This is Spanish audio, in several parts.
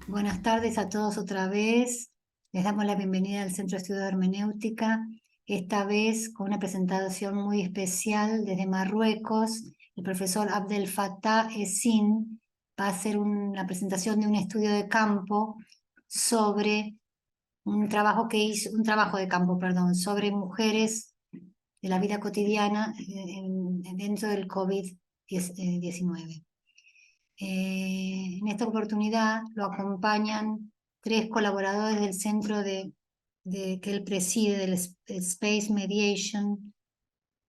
Buenas tardes a todos otra vez. Les damos la bienvenida al Centro de Estudio de Hermenéutica, esta vez con una presentación muy especial desde Marruecos. El profesor Abdel Fattah Essin va a hacer una presentación de un estudio de campo sobre un trabajo que hizo, un trabajo de campo, perdón, sobre mujeres de la vida cotidiana dentro del COVID-19. En esta oportunidad lo acompañan 3 colaboradores del centro que él preside, del Space Mediation,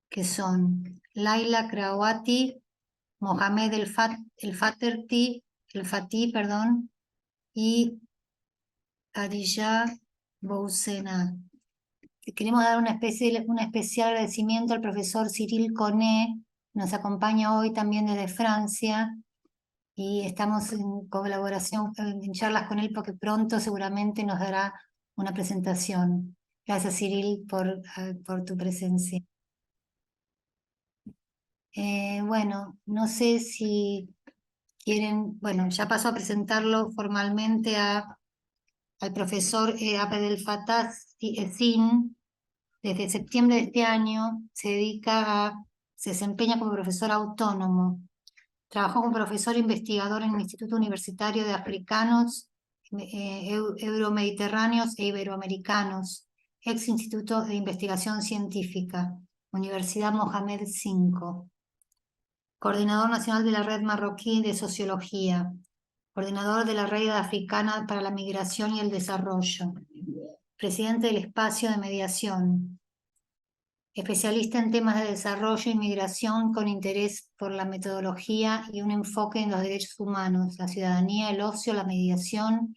que son Laila Krawati, Mohamed El Fatih, perdón, y Khadija Boussena. Queremos dar un especial agradecimiento al profesor Cyril Connet, que nos acompaña hoy también desde Francia, y estamos en colaboración, en charlas con él, porque pronto seguramente nos dará una presentación. Gracias, Cyril, por tu presencia. Bueno, no sé si quieren, bueno, ya paso a presentarlo formalmente al profesor Abdel Fattah Essin. Desde septiembre de este año se desempeña como profesor autónomo. Trabajó como profesor investigador en el Instituto Universitario de Africanos, Euromediterráneos e Iberoamericanos, ex Instituto de Investigación Científica, Universidad Mohamed V. Coordinador nacional de la Red Marroquí de Sociología. Coordinador de la Red Africana para la Migración y el Desarrollo. Presidente del Espacio de Mediación. Especialista en temas de desarrollo y migración con interés por la metodología y un enfoque en los derechos humanos, la ciudadanía, el ocio, la mediación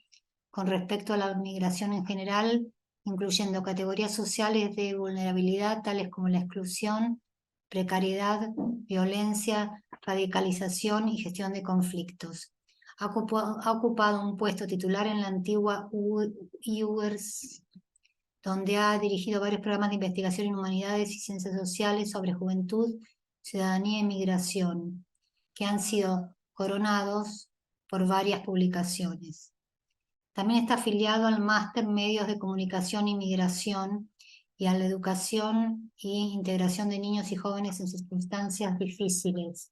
con respecto a la migración en general, incluyendo categorías sociales de vulnerabilidad tales como la exclusión, precariedad, violencia, radicalización y gestión de conflictos. Ha ocupado un puesto titular en la antigua URSS, donde ha dirigido varios programas de investigación en humanidades y ciencias sociales sobre juventud, ciudadanía y migración, que han sido coronados por varias publicaciones. También está afiliado al Máster en Medios de Comunicación y Migración y a la Educación e Integración de Niños y Jóvenes en Circunstancias Difíciles,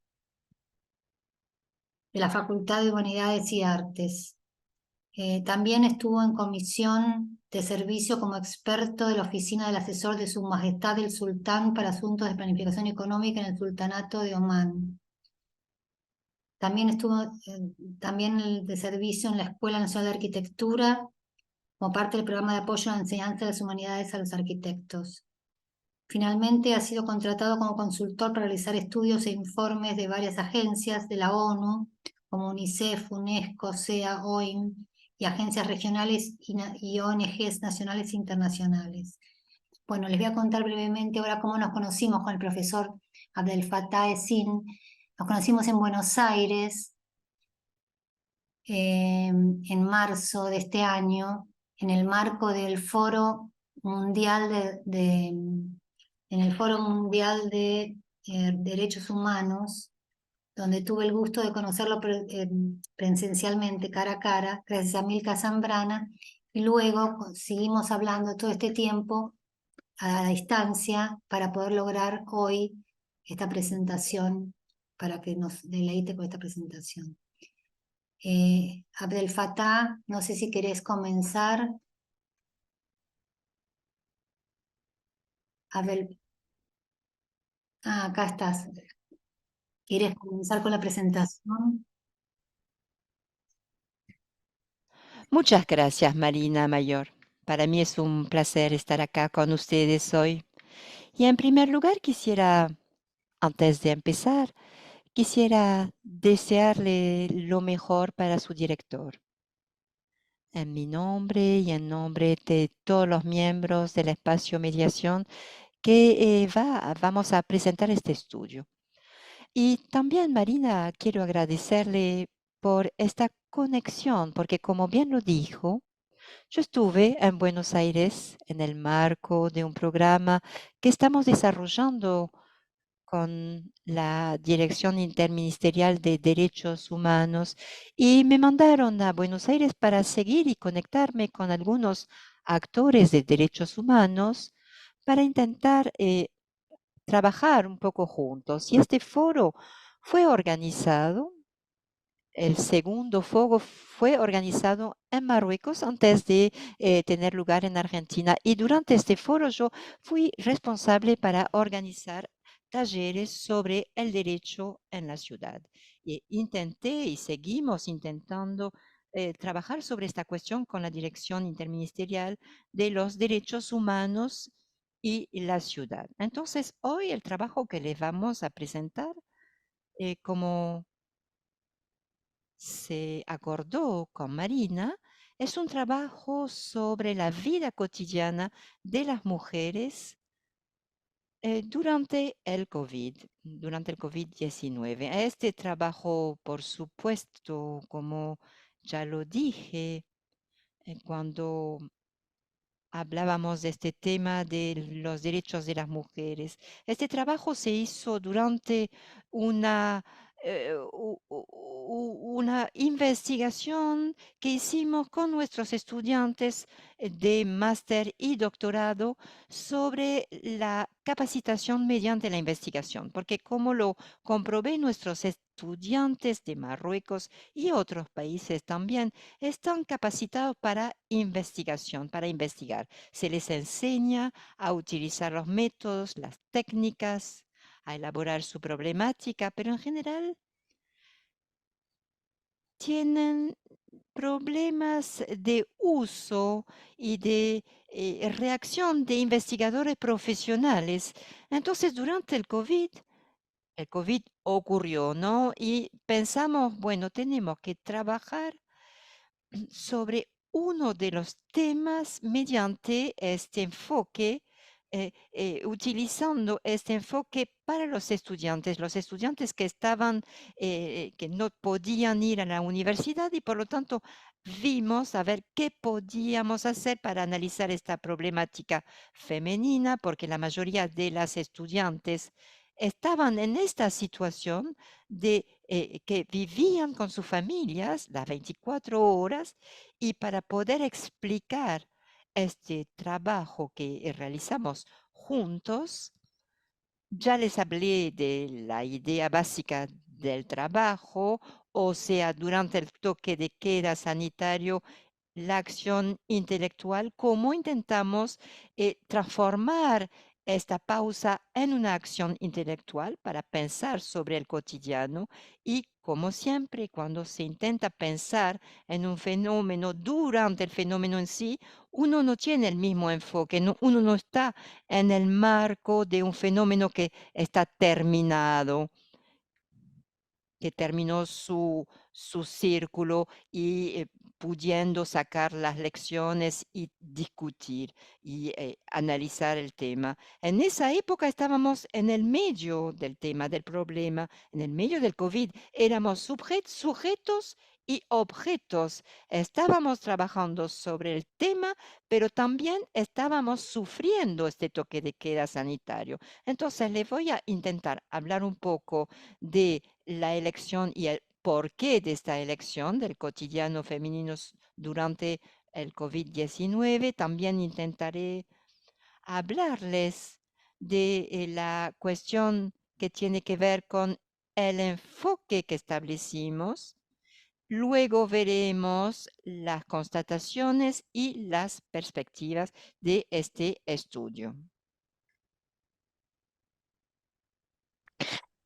de la Facultad de Humanidades y Artes. También estuvo en comisión de servicio como experto de la Oficina del Asesor de Su Majestad el Sultán para Asuntos de Planificación Económica en el Sultanato de Omán. También estuvo de servicio en la Escuela Nacional de Arquitectura como parte del programa de apoyo a la enseñanza de las humanidades a los arquitectos. Finalmente ha sido contratado como consultor para realizar estudios e informes de varias agencias de la ONU, como UNICEF, UNESCO, SEA, OIM, y agencias regionales y ONGs nacionales e internacionales. Bueno, les voy a contar brevemente ahora cómo nos conocimos con el profesor Abdel Fattah Essin. Nos conocimos en Buenos Aires en marzo de este año, en el marco del Foro Mundial en el Foro Mundial de Derechos Humanos, donde tuve el gusto de conocerlo presencialmente, cara a cara, gracias a Milka Zambrana, y luego seguimos hablando todo este tiempo a la distancia para poder lograr hoy esta presentación, para que nos deleite con esta presentación. Abdel Fattah, no sé si querés comenzar. Acá estás. ¿Quieres comenzar con la presentación? Muchas gracias, Marina Mayor. Para mí es un placer estar acá con ustedes hoy. Y en primer lugar antes de empezar, quisiera desearle lo mejor para su director. En mi nombre y en nombre de todos los miembros del espacio Mediación que vamos a presentar este estudio. Y también, Marina, quiero agradecerle por esta conexión, porque como bien lo dijo, Yo estuve en Buenos Aires en el marco de un programa que estamos desarrollando con la Dirección Interministerial de Derechos Humanos y me mandaron a Buenos Aires para seguir y conectarme con algunos actores de derechos humanos para intentar trabajar un poco juntos. Y este foro fue organizado, el segundo foro fue organizado en Marruecos antes de tener lugar en Argentina. Y durante este foro yo fui responsable para organizar talleres sobre el derecho en la ciudad. Y intenté y seguimos intentando trabajar sobre esta cuestión con la Dirección Interministerial de los Derechos Humanos y la ciudad. Entonces, hoy el trabajo que les vamos a presentar, como se acordó con Marina, es un trabajo sobre la vida cotidiana de las mujeres durante el COVID-19. Este trabajo, por supuesto, como ya lo dije, cuando hablábamos de este tema de los derechos de las mujeres. Este trabajo se hizo durante una, una investigación que hicimos con nuestros estudiantes de máster y doctorado sobre la capacitación mediante la investigación, porque como lo comprobé, nuestros estudiantes de Marruecos y otros países también están capacitados para investigación, para investigar. Se les enseña a utilizar los métodos, las técnicas, a elaborar su problemática, pero en general tienen problemas de uso y de reacción de investigadores profesionales. Entonces, durante el COVID ocurrió, ¿no? Y pensamos, bueno, tenemos que trabajar sobre uno de los temas mediante este enfoque, utilizando este enfoque para los estudiantes que estaban, que no podían ir a la universidad y por lo tanto vimos a ver qué podíamos hacer para analizar esta problemática femenina, porque la mayoría de las estudiantes estaban en esta situación de que vivían con sus familias las 24 horas y para poder explicar este trabajo que realizamos juntos, ya les hablé de la idea básica del trabajo, o sea, durante el toque de queda sanitario, la acción intelectual, cómo intentamos transformar esta pausa en una acción intelectual para pensar sobre el cotidiano y, como siempre, cuando se intenta pensar en un fenómeno durante el fenómeno en sí, uno no tiene el mismo enfoque, uno no está en el marco de un fenómeno que está terminado, que terminó su círculo y pudiendo sacar las lecciones y discutir y analizar el tema. En esa época estábamos en el medio del tema, del problema, en el medio del COVID. Éramos sujetos y objetos. Estábamos trabajando sobre el tema, pero también estábamos sufriendo este toque de queda sanitario. Entonces, les voy a intentar hablar un poco de la elección y el porqué de esta elección del cotidiano femenino durante el COVID-19. También intentaré hablarles de la cuestión que tiene que ver con el enfoque que establecimos. Luego veremos las constataciones y las perspectivas de este estudio.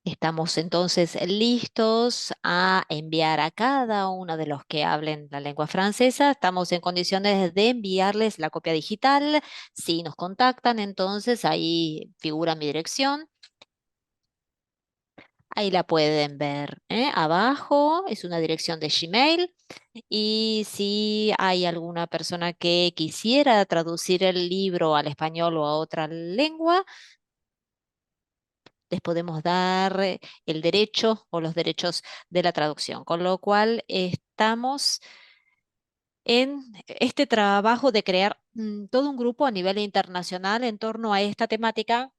Estamos entonces listos a enviar a cada uno de los que hablen la lengua francesa. Estamos en condiciones de enviarles la copia digital. Si nos contactan, entonces ahí figura mi dirección. Ahí la pueden ver, ¿eh? Abajo es una dirección de Gmail. Y si hay alguna persona que quisiera traducir el libro al español o a otra lengua, les podemos dar el derecho o los derechos de la traducción. Con lo cual estamos en este trabajo de crear todo un grupo a nivel internacional en torno a esta temática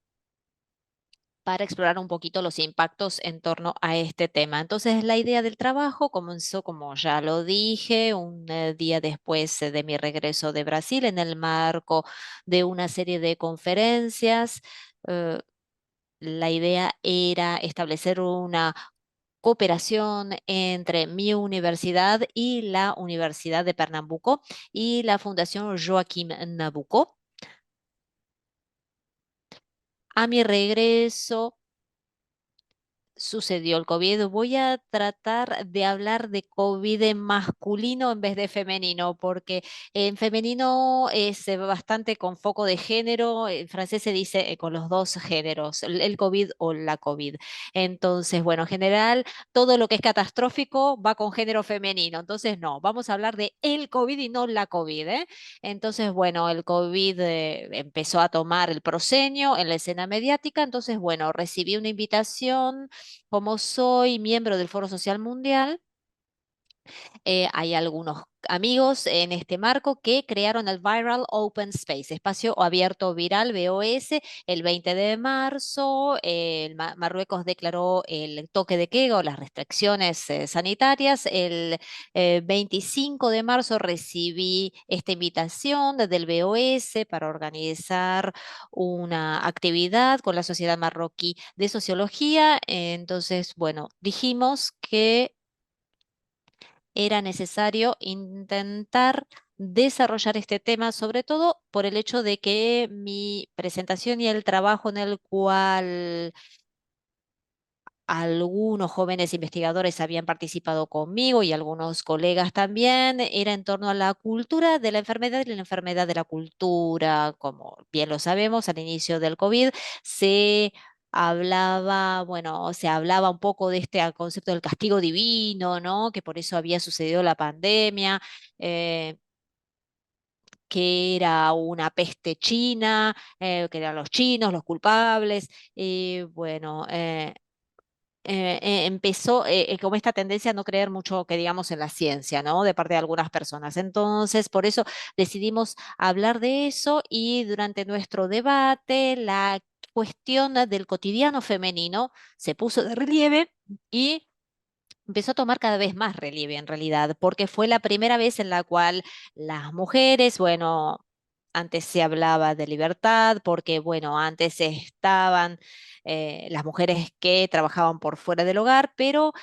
para explorar un poquito los impactos en torno a este tema. Entonces, la idea del trabajo comenzó, como ya lo dije, un día después de mi regreso de Brasil, en el marco de una serie de conferencias. Eh, la idea era establecer una cooperación entre mi universidad y la Universidad de Pernambuco y la Fundación Joaquim Nabuco. A mi regreso sucedió el COVID. Voy a tratar de hablar de COVID en masculino en vez de femenino, porque en femenino es bastante con foco de género. En francés se dice con los dos géneros, el COVID o la COVID. Entonces, bueno, en general, todo lo que es catastrófico va con género femenino. Entonces, no, vamos a hablar de el COVID y no la COVID, ¿eh? Entonces, bueno, el COVID empezó a tomar el proscenio en la escena mediática. Entonces, bueno, recibí una invitación. Como soy miembro del Foro Social Mundial, hay algunos amigos en este marco que crearon el Viral Open Space, espacio abierto viral, VOS, el 20 de marzo. Marruecos declaró el toque de queda o las restricciones sanitarias. El 25 de marzo recibí esta invitación del VOS para organizar una actividad con la Sociedad Marroquí de Sociología. Entonces, bueno, dijimos que era necesario intentar desarrollar este tema, sobre todo por el hecho de que mi presentación y el trabajo en el cual algunos jóvenes investigadores habían participado conmigo y algunos colegas también, era en torno a la cultura de la enfermedad y la enfermedad de la cultura. Como bien lo sabemos, al inicio del COVID se hablaba, bueno, se hablaba un poco de este concepto del castigo divino, ¿no? Que por eso había sucedido la pandemia. Que era una peste china, que eran los chinos los culpables, y bueno, empezó como esta tendencia a no creer mucho, que digamos, en la ciencia, ¿no? De parte de algunas personas. Entonces, por eso decidimos hablar de eso y durante nuestro debate la cuestión del cotidiano femenino se puso de relieve y empezó a tomar cada vez más relieve en realidad, porque fue la primera vez en la cual las mujeres, bueno, antes se hablaba de libertad, porque bueno, antes estaban las mujeres que trabajaban por fuera del hogar, pero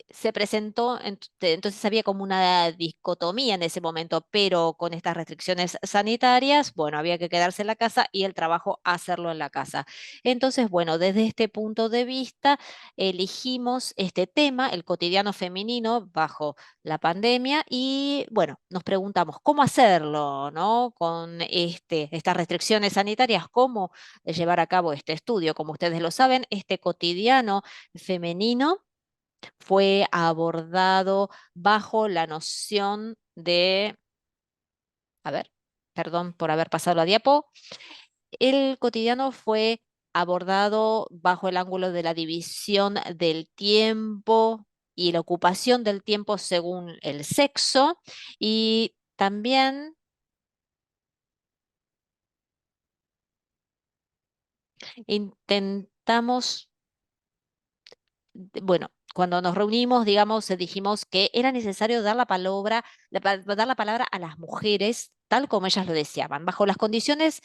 se presentó, entonces había como una dicotomía en ese momento, pero con estas restricciones sanitarias, bueno, había que quedarse en la casa y el trabajo hacerlo en la casa. Entonces, bueno, desde este punto de vista, elegimos este tema, el cotidiano femenino bajo la pandemia, y bueno, nos preguntamos cómo hacerlo, ¿no? Con estas restricciones sanitarias, cómo llevar a cabo este estudio. Como ustedes lo saben, este cotidiano femenino fue abordado bajo la noción de, a ver, perdón por haber pasado la diapo, el cotidiano fue abordado bajo el ángulo de la división del tiempo y la ocupación del tiempo según el sexo, y también intentamos, bueno, cuando nos reunimos, digamos, dijimos que era necesario dar la palabra, dar la palabra a las mujeres tal como ellas lo deseaban, bajo las condiciones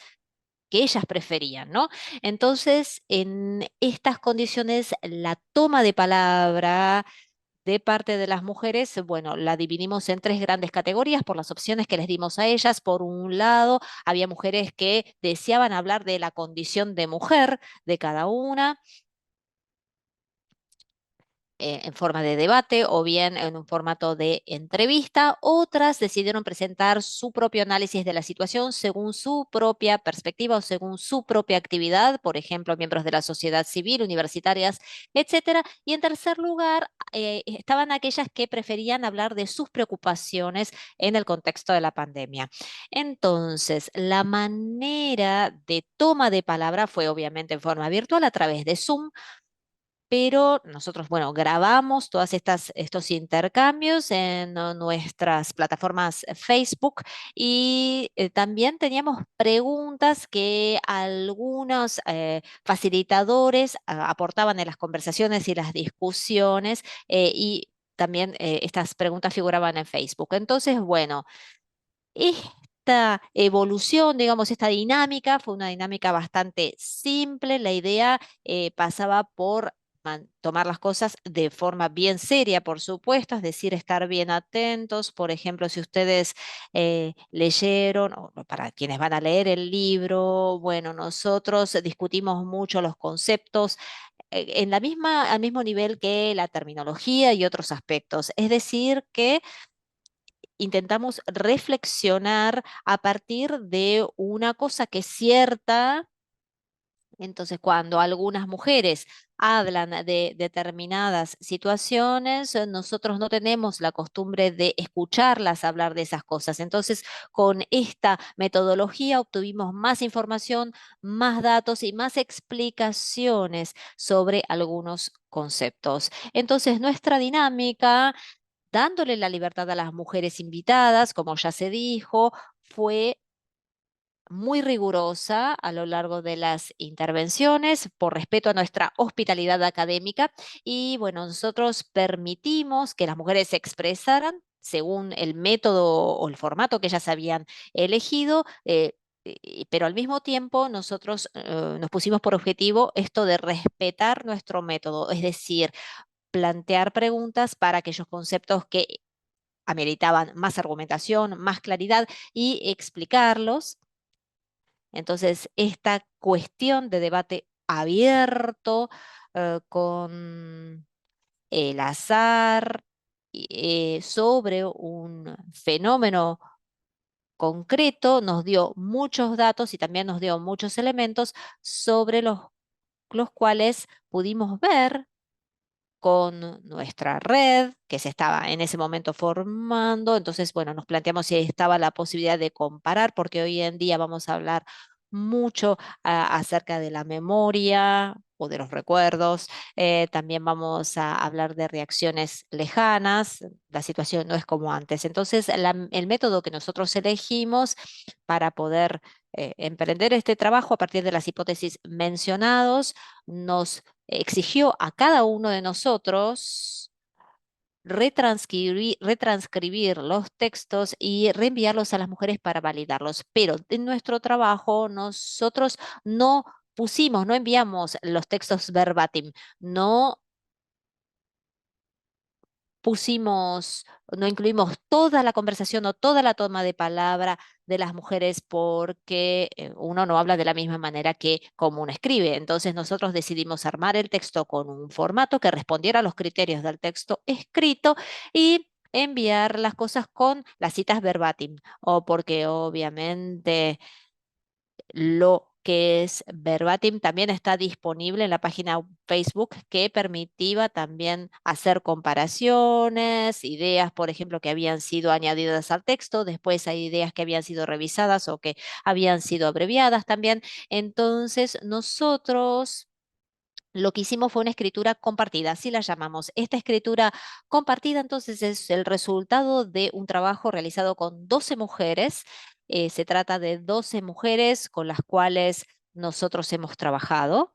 que ellas preferían, ¿no? Entonces, en estas condiciones, la toma de palabra de parte de las mujeres, bueno, la dividimos en tres grandes categorías por las opciones que les dimos a ellas. Por un lado, había mujeres que deseaban hablar de la condición de mujer de cada una, en forma de debate o bien en un formato de entrevista. Otras decidieron presentar su propio análisis de la situación según su propia perspectiva o según su propia actividad, por ejemplo, miembros de la sociedad civil, universitarias, etcétera. Y en tercer lugar, estaban aquellas que preferían hablar de sus preocupaciones en el contexto de la pandemia. Entonces, la manera de toma de palabra fue obviamente en forma virtual a través de Zoom, pero nosotros, bueno, grabamos todas estos intercambios en nuestras plataformas Facebook y también teníamos preguntas que algunos facilitadores aportaban en las conversaciones y las discusiones y también estas preguntas figuraban en Facebook. Entonces, bueno, esta evolución, digamos, esta dinámica fue una dinámica bastante simple. La idea pasaba por tomar las cosas de forma bien seria, por supuesto, es decir, estar bien atentos. Por ejemplo, si ustedes leyeron, o para quienes van a leer el libro, bueno, nosotros discutimos mucho los conceptos en al mismo nivel que la terminología y otros aspectos. Es decir, que intentamos reflexionar a partir de una cosa que es cierta. Entonces, cuando algunas mujeres hablan de determinadas situaciones, nosotros no tenemos la costumbre de escucharlas hablar de esas cosas. Entonces, con esta metodología obtuvimos más información, más datos y más explicaciones sobre algunos conceptos. Entonces, nuestra dinámica, dándole la libertad a las mujeres invitadas, como ya se dijo, fue muy rigurosa a lo largo de las intervenciones por respeto a nuestra hospitalidad académica y bueno, nosotros permitimos que las mujeres se expresaran según el método o el formato que ellas habían elegido. Pero al mismo tiempo nosotros nos pusimos por objetivo esto de respetar nuestro método, es decir, plantear preguntas para aquellos conceptos que ameritaban más argumentación, más claridad y explicarlos. Entonces, esta cuestión de debate abierto con el azar sobre un fenómeno concreto nos dio muchos datos y también nos dio muchos elementos sobre los cuales pudimos ver con nuestra red que se estaba en ese momento formando. Entonces, bueno, nos planteamos si estaba la posibilidad de comparar, porque hoy en día vamos a hablar mucho acerca de la memoria o de los recuerdos. También vamos a hablar de reacciones lejanas. La situación no es como antes. Entonces, el método que nosotros elegimos para poder emprender este trabajo a partir de las hipótesis mencionados nos exigió a cada uno de nosotros retranscribir los textos y reenviarlos a las mujeres para validarlos. Pero en nuestro trabajo nosotros no pusimos, no enviamos los textos verbatim, no pusimos, no incluimos toda la conversación o toda la toma de palabra de las mujeres porque uno no habla de la misma manera que como uno escribe. Entonces nosotros decidimos armar el texto con un formato que respondiera a los criterios del texto escrito y enviar las cosas con las citas verbatim, o porque obviamente lo que es verbatim también está disponible en la página Facebook que permitía también hacer comparaciones, ideas, por ejemplo, que habían sido añadidas al texto, después hay ideas que habían sido revisadas o que habían sido abreviadas también. Entonces, nosotros lo que hicimos fue una escritura compartida, así la llamamos. Esta escritura compartida entonces es el resultado de un trabajo realizado con 12 mujeres. Se trata de 12 mujeres con las cuales nosotros hemos trabajado.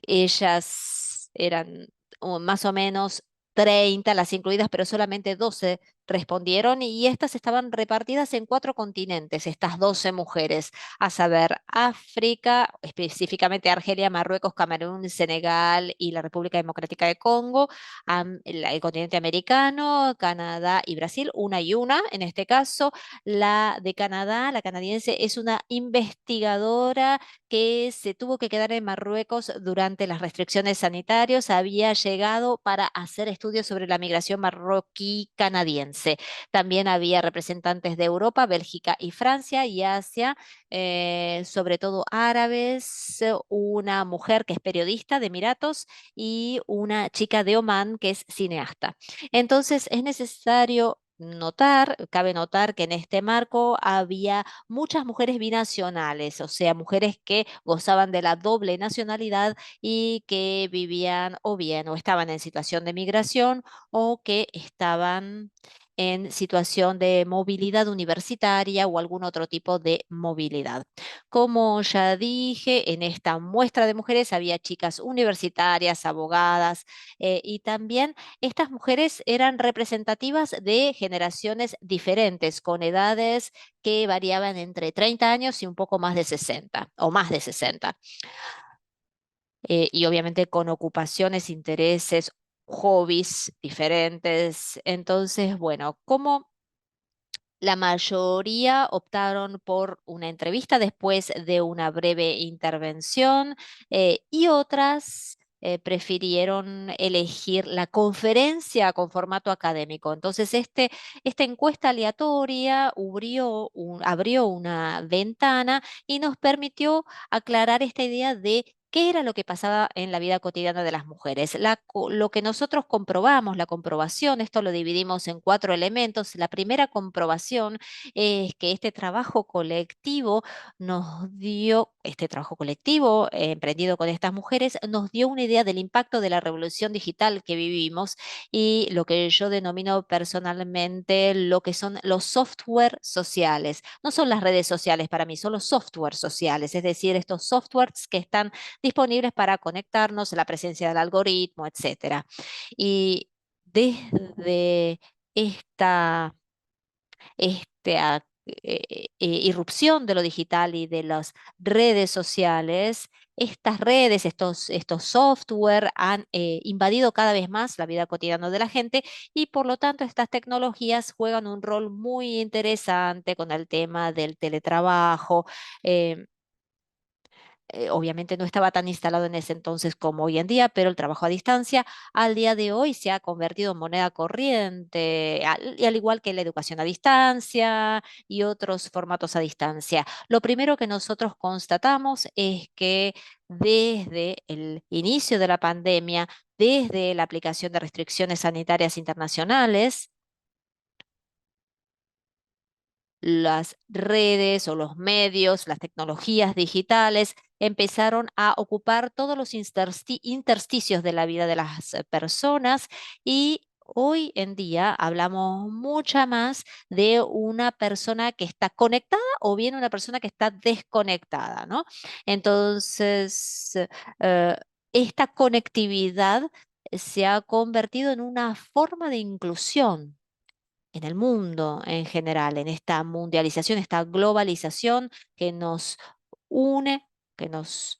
Ellas eran más o menos 30 las incluidas, pero solamente 12 respondieron y estas estaban repartidas en 4 continentes, estas 12 mujeres, a saber, África, específicamente Argelia, Marruecos, Camerún, Senegal y la República Democrática de Congo, el continente americano, Canadá y Brasil, una y una. En este caso, la de Canadá, la canadiense, es una investigadora que se tuvo que quedar en Marruecos durante las restricciones sanitarias, había llegado para hacer estudios sobre la migración marroquí-canadiense. También había representantes de Europa, Bélgica y Francia y Asia, sobre todo árabes, una mujer que es periodista de Emiratos y una chica de Omán que es cineasta. Entonces es necesario cabe notar que en este marco había muchas mujeres binacionales, o sea, mujeres que gozaban de la doble nacionalidad y que vivían o bien o estaban en situación de migración o que estaban en situación de movilidad universitaria o algún otro tipo de movilidad. Como ya dije, en esta muestra de mujeres había chicas universitarias, abogadas, y también estas mujeres eran representativas de generaciones diferentes, con edades que variaban entre 30 años y un poco más de 60 o más de 60, y obviamente con ocupaciones, intereses, hobbies diferentes. Entonces, bueno, como la mayoría optaron por una entrevista después de una breve intervención, y otras prefirieron elegir la conferencia con formato académico. Entonces, esta encuesta aleatoria abrió una ventana y nos permitió aclarar esta idea de qué era lo que pasaba en la vida cotidiana de las mujeres. Lo que nosotros comprobamos, la comprobación, esto lo dividimos en 4 elementos. La primera comprobación es que este trabajo colectivo emprendido con estas mujeres, nos dio una idea del impacto de la revolución digital que vivimos y lo que yo denomino personalmente lo que son los software sociales. No son las redes sociales para mí, son los software sociales, es decir, estos softwares que están disponibles para conectarnos, la presencia del algoritmo, etcétera. Y desde esta, irrupción de lo digital y de las redes sociales, estas redes, estos software han invadido cada vez más la vida cotidiana de la gente y por lo tanto estas tecnologías juegan un rol muy interesante con el tema del teletrabajo. eh, Obviamente no estaba tan instalado en ese entonces como hoy en día, pero el trabajo a distancia al día de hoy se ha convertido en moneda corriente, y al igual que la educación a distancia y otros formatos a distancia. Lo primero que nosotros constatamos es que desde el inicio de la pandemia, desde la aplicación de restricciones sanitarias internacionales, las redes o los medios, las tecnologías digitales empezaron a ocupar todos los intersticios de la vida de las personas y hoy en día hablamos mucha más de una persona que está conectada o bien una persona que está desconectada, ¿no? Entonces, eh, esta conectividad se ha convertido en una forma de inclusión en el mundo en general, en esta mundialización, esta globalización que nos une, que nos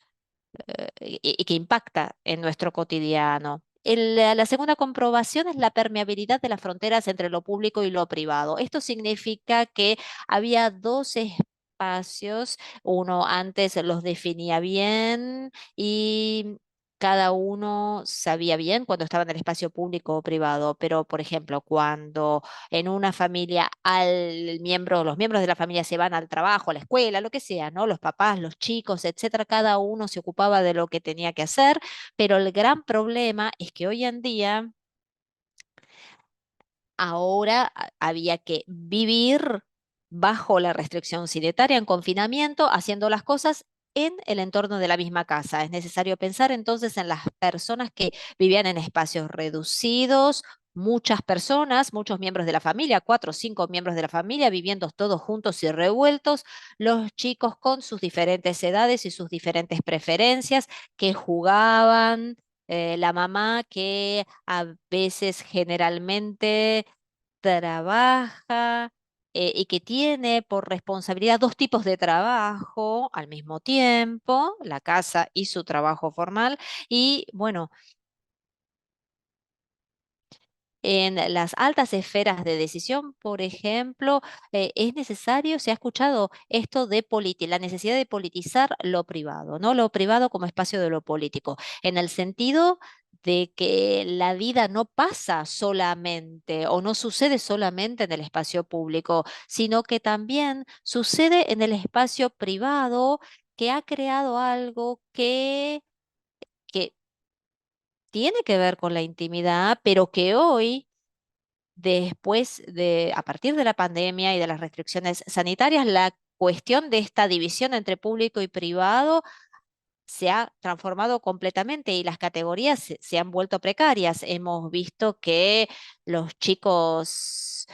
y que impacta en nuestro cotidiano. La segunda comprobación es la permeabilidad de las fronteras entre lo público y lo privado. Esto significa que había dos espacios, uno antes los definía bien y cada uno sabía bien cuando estaba en el espacio público o privado, pero por ejemplo, cuando en una familia los miembros de la familia se van al trabajo, a la escuela, lo que sea, ¿no? Los papás, los chicos, etcétera, cada uno se ocupaba de lo que tenía que hacer, pero el gran problema es que hoy en día ahora había que vivir bajo la restricción sanitaria en confinamiento, haciendo las cosas en el entorno de la misma casa. Es necesario pensar entonces en las personas que vivían en espacios reducidos, muchas personas, muchos miembros de la familia, 4 o 5 miembros de la familia viviendo todos juntos y revueltos, los chicos con sus diferentes edades y sus diferentes preferencias, que jugaban, la mamá que a veces generalmente trabaja, y que tiene por responsabilidad 2 tipos de trabajo al mismo tiempo, la casa y su trabajo formal. Y bueno, en las altas esferas de decisión, por ejemplo, es necesario, se ha escuchado esto de la necesidad de politizar lo privado, ¿no? Lo privado como espacio de lo político, en el sentido de que la vida no pasa solamente o no sucede solamente en el espacio público, sino que también sucede en el espacio privado, que ha creado algo que tiene que ver con la intimidad, pero que hoy a partir de la pandemia y de las restricciones sanitarias, la cuestión de esta división entre público y privado se ha transformado completamente y las categorías se han vuelto precarias. Hemos visto que los chicos,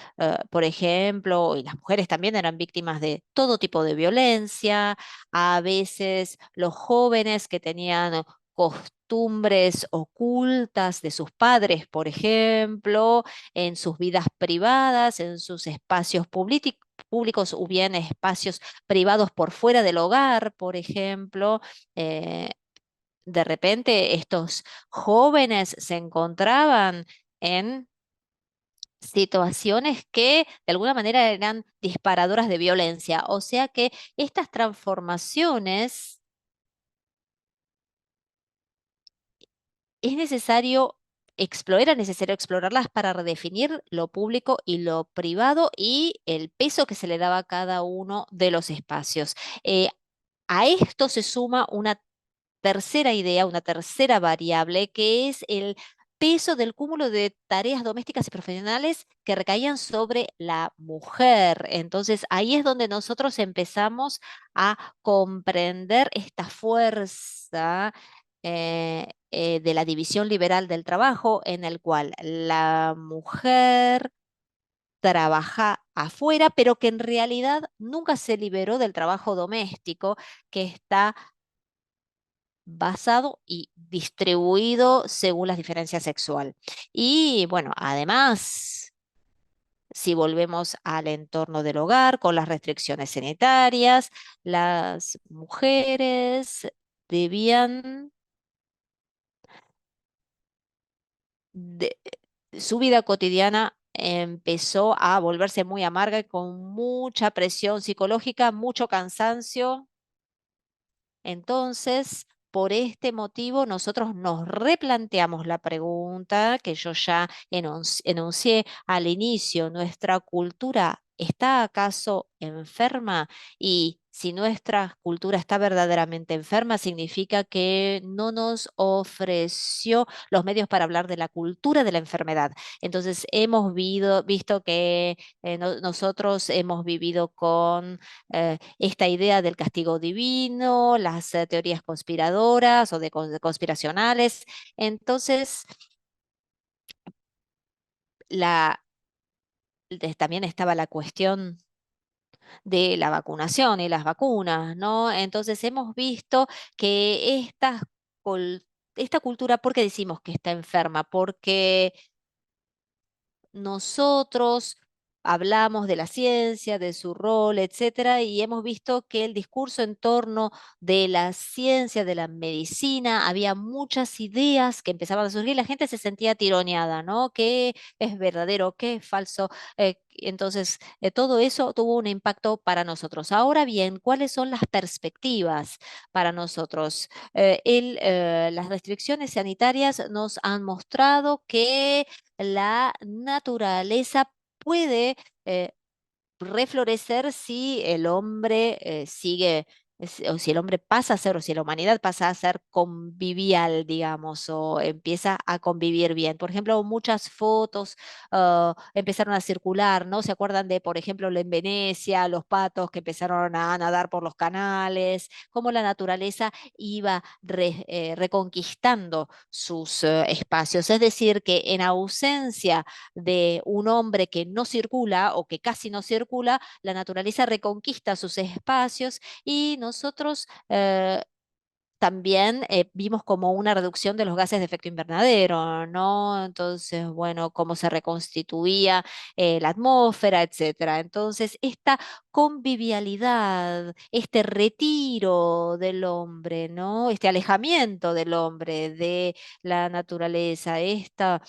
por ejemplo, y las mujeres también eran víctimas de todo tipo de violencia. A veces los jóvenes que tenían costumbres ocultas de sus padres, por ejemplo, en sus vidas privadas, en sus espacios públicos o bien espacios privados por fuera del hogar, por ejemplo. eh, de repente estos jóvenes se encontraban en situaciones que de alguna manera eran disparadoras de violencia. O sea que estas transformaciones era necesario explorarlas para redefinir lo público y lo privado y el peso que se le daba a cada uno de los espacios. Eh, a esto se suma una tercera idea, una tercera variable, que es el peso del cúmulo de tareas domésticas y profesionales que recaían sobre la mujer. Entonces, ahí es donde nosotros empezamos a comprender esta fuerza de la división liberal del trabajo, en el cual la mujer trabaja afuera, pero que en realidad nunca se liberó del trabajo doméstico, que está basado y distribuido según las diferencias sexual. Y bueno, además, si volvemos al entorno del hogar con las restricciones sanitarias, las mujeres debían de- su vida cotidiana empezó a volverse muy amarga y con mucha presión psicológica, mucho cansancio. Entonces, por este motivo, nosotros nos replanteamos la pregunta que yo ya enuncié al inicio. ¿Nuestra cultura está acaso enferma? Y si nuestra cultura está verdaderamente enferma, significa que no nos ofreció los medios para hablar de la cultura de la enfermedad. Entonces, hemos visto que nosotros hemos vivido con esta idea del castigo divino, las teorías conspiradoras o de conspiracionales. Entonces, la, también estaba la cuestión de la vacunación y las vacunas, ¿no? Entonces, hemos visto que esta cultura, ¿por qué decimos que está enferma? Porque nosotros hablamos de la ciencia, de su rol, etcétera, y hemos visto que el discurso en torno de la ciencia, de la medicina, había muchas ideas que empezaban a surgir, la gente se sentía tironeada, ¿no? ¿Qué es verdadero? ¿Qué es falso? Entonces, todo eso tuvo un impacto para nosotros. Ahora bien, ¿cuáles son las perspectivas para nosotros? Las restricciones sanitarias nos han mostrado que la naturaleza puede reflorecer si el hombre sigue, o si el hombre pasa a ser, o si la humanidad pasa a ser convivial, digamos, o empieza a convivir bien. Por ejemplo, muchas fotos empezaron a circular, ¿no? ¿Se acuerdan de, por ejemplo, en Venecia, los patos que empezaron a nadar por los canales, cómo la naturaleza iba reconquistando sus espacios? Es decir, que en ausencia de un hombre que no circula o que casi no circula, la naturaleza reconquista sus espacios y nosotros también vimos como una reducción de los gases de efecto invernadero, ¿no? Entonces, bueno, cómo se reconstituía la atmósfera, etcétera. Entonces, esta convivialidad, este retiro del hombre, ¿no? Este alejamiento del hombre de la naturaleza, esta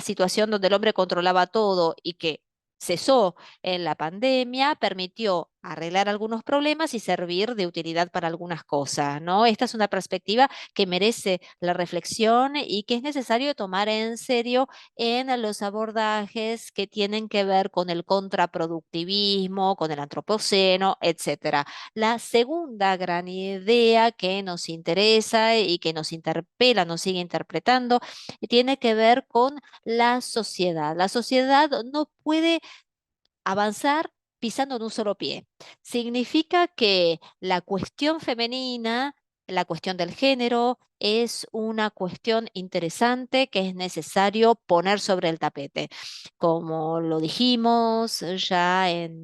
situación donde el hombre controlaba todo y que cesó en la pandemia, permitió arreglar algunos problemas y servir de utilidad para algunas cosas, ¿no? Esta es una perspectiva que merece la reflexión y que es necesario tomar en serio en los abordajes que tienen que ver con el contraproductivismo, con el antropoceno, etcétera. La segunda gran idea que nos interesa y que nos interpela, nos sigue interpretando, tiene que ver con la sociedad. La sociedad no puede avanzar pisando en un solo pie. Significa que la cuestión femenina, la cuestión del género, es una cuestión interesante que es necesario poner sobre el tapete. Como lo dijimos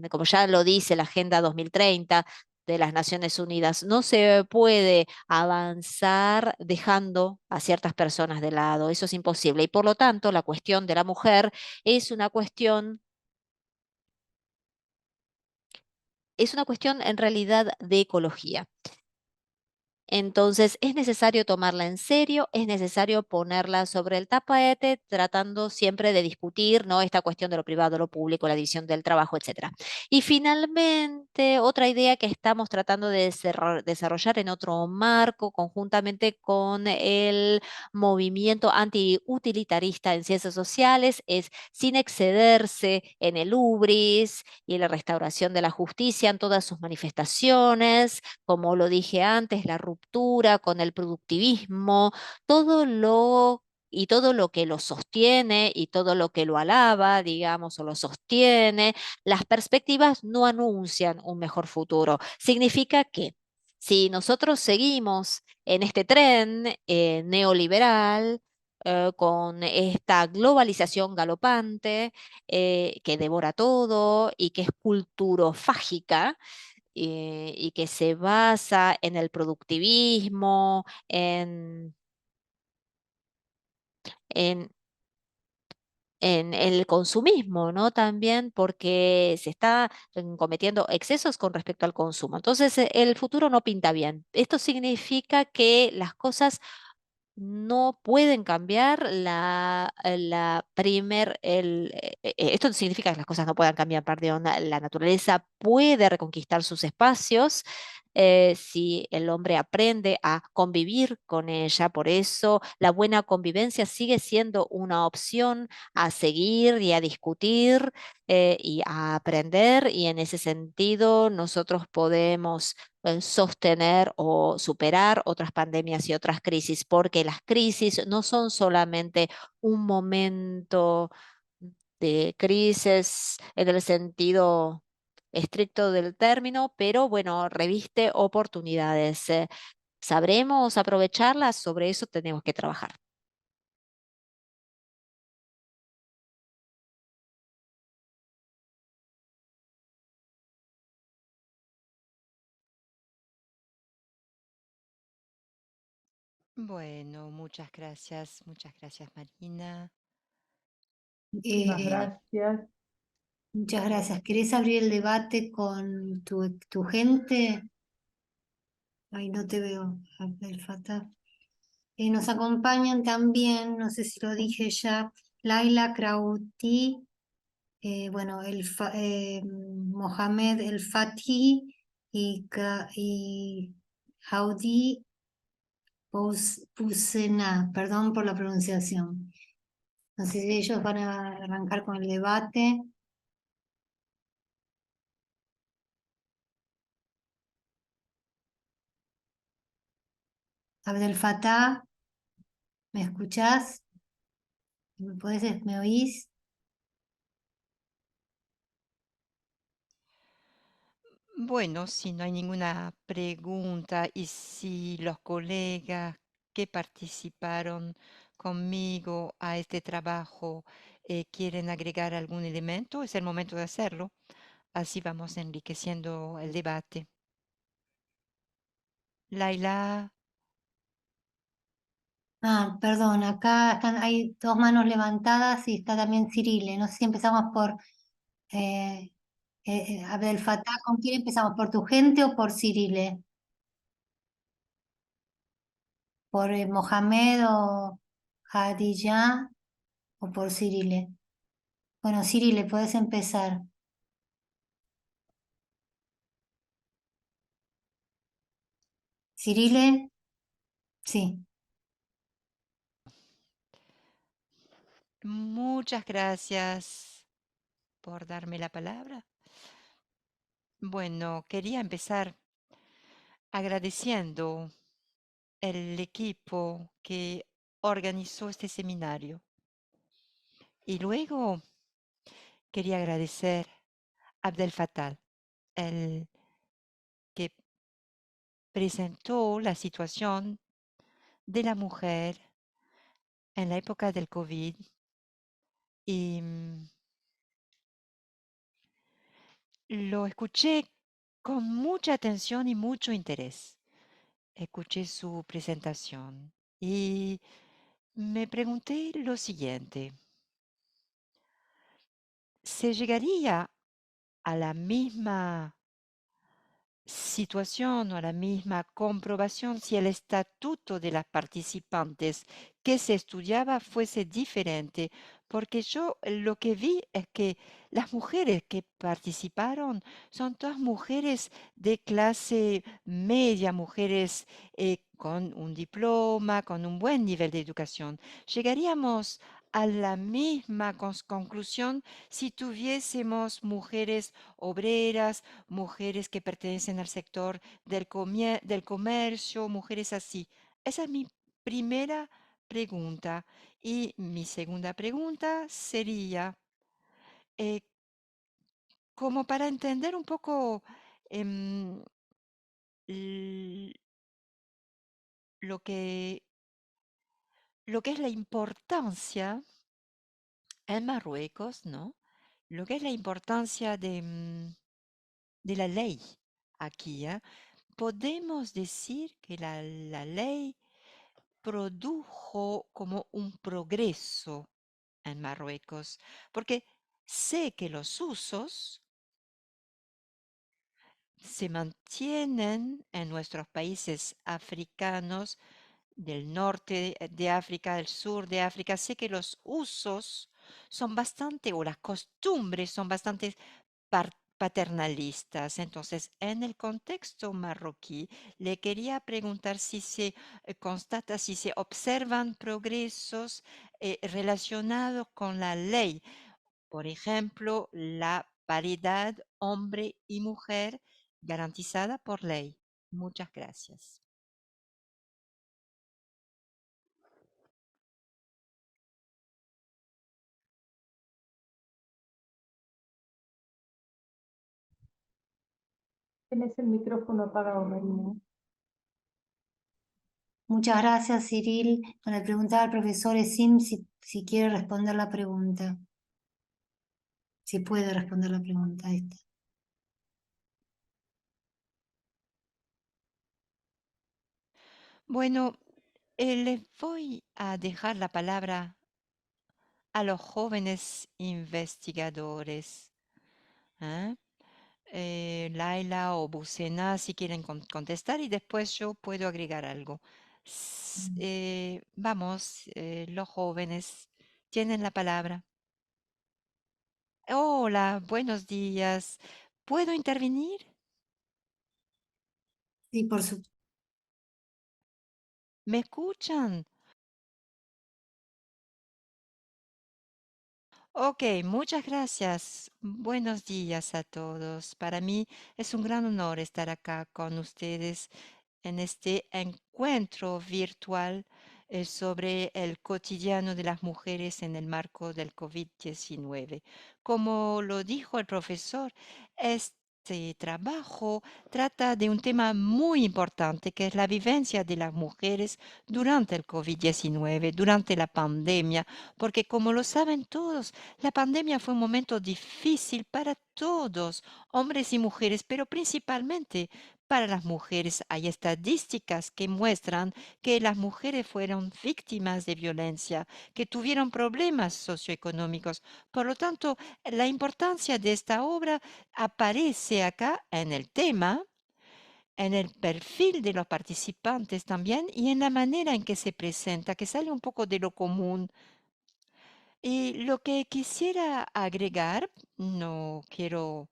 como ya lo dice la Agenda 2030 de las Naciones Unidas, no se puede avanzar dejando a ciertas personas de lado. Eso es imposible. Y por lo tanto, la cuestión de la mujer es una cuestión en realidad de ecología. Entonces, es necesario tomarla en serio, es necesario ponerla sobre el tapete, tratando siempre de discutir, ¿no? Esta cuestión de lo privado, lo público, la división del trabajo, etcétera. Y finalmente, otra idea que estamos tratando de desarrollar en otro marco, conjuntamente con el movimiento antiutilitarista en ciencias sociales, es sin excederse en el hubris y la restauración de la justicia en todas sus manifestaciones, como lo dije antes, la ruptura con el productivismo, todo lo que lo sostiene y todo lo que lo alaba, digamos, o lo sostiene, las perspectivas no anuncian un mejor futuro. Significa que si nosotros seguimos en este tren neoliberal, con esta globalización galopante que devora todo y que es culturofágica, y que se basa en el productivismo, en, en el consumismo, ¿no? También porque se está cometiendo excesos con respecto al consumo. Entonces, el futuro no pinta bien. Esto significa que las cosas no pueden cambiar esto no significa que las cosas no puedan cambiar, perdón, la naturaleza puede reconquistar sus espacios si el hombre aprende a convivir con ella. Por eso la buena convivencia sigue siendo una opción a seguir y a discutir y a aprender, y en ese sentido nosotros podemos sostener o superar otras pandemias y otras crisis, porque las crisis no son solamente un momento de crisis en el sentido estricto del término, pero bueno, reviste oportunidades. ¿Sabremos aprovecharlas? Sobre eso tenemos que trabajar. Bueno, muchas gracias Marina. Eh, Muchísimas eh, gracias. muchas gracias. ¿Querés abrir el debate con tu gente? Ay, no te veo, Abdel Fattah. Nos acompañan también, no sé si lo dije ya, Laila Krauti, bueno, Mohamed El Fati y Haudi Pusena, perdón por la pronunciación. No sé si ellos van a arrancar con el debate. Abdel Fattah, ¿me escuchás? ¿Me oís? Bueno, si no hay ninguna pregunta y si los colegas que participaron conmigo a este trabajo quieren agregar algún elemento, es el momento de hacerlo. Así vamos enriqueciendo el debate. Laila, Ah, perdón, acá hay dos manos levantadas y está también Cirile. No sé si empezamos por Abdel Fattah. ¿Con quién empezamos? ¿Por tu gente o por Cirile? ¿Por Mohamed o Hadija o por Cirile? Bueno, Cirile, puedes empezar. Cirile, sí. Muchas gracias por darme la palabra. Bueno, quería empezar agradeciendo el equipo que organizó este seminario. Y luego quería agradecer a Abdel Fattah, el que presentó la situación de la mujer en la época del COVID y lo escuché con mucha atención y mucho interés. Escuché su presentación y me pregunté lo siguiente: ¿se llegaría a la misma situación o a la misma comprobación si el estatuto de las participantes que se estudiaba fuese diferente? Porque yo lo que vi es que las mujeres que participaron son todas mujeres de clase media, mujeres con un diploma, con un buen nivel de educación. ¿Llegaríamos a la misma conclusión si tuviésemos mujeres obreras, mujeres que pertenecen al sector del comercio, mujeres así? Esa es mi primera pregunta. Y mi segunda pregunta sería, eh, como para entender un poco em, l- lo que, lo que es la importancia en Marruecos, ¿no? Lo que es la importancia de la ley aquí, ¿eh? Podemos decir que la ley produjo como un progreso en Marruecos, porque sé que los usos se mantienen en nuestros países africanos, del norte de África, del sur de África. Sé que los usos son bastante, o las costumbres son bastante paternalistas. Entonces, en el contexto marroquí, le quería preguntar si se constata, si se observan progresos relacionados con la ley. Por ejemplo, la paridad hombre y mujer garantizada por ley. Muchas gracias. Tienes el micrófono apagado, Marina. Muchas gracias, Cyril. Le preguntaba al profesor Esim si quiere responder la pregunta. Si puede responder la pregunta esta. Bueno, les voy a dejar la palabra a los jóvenes investigadores. ¿Eh? Laila o Bucena, si quieren contestar, y después yo puedo agregar algo. Vamos, los jóvenes tienen la palabra. Hola, buenos días. ¿Puedo intervenir? Sí, por su... ¿Me escuchan? Ok, muchas gracias. Buenos días a todos. Para mí es un gran honor estar acá con ustedes en este encuentro virtual sobre el cotidiano de las mujeres en el marco del COVID-19. Como lo dijo el profesor, este trabajo trata de un tema muy importante, que es la vivencia de las mujeres durante el COVID-19, durante la pandemia, porque como lo saben todos, la pandemia fue un momento difícil para todos, hombres y mujeres, pero principalmente para las mujeres. Hay estadísticas que muestran que las mujeres fueron víctimas de violencia, que tuvieron problemas socioeconómicos. Por lo tanto, la importancia de esta obra aparece acá en el tema, en el perfil de los participantes también y en la manera en que se presenta, que sale un poco de lo común. Y lo que quisiera agregar, no quiero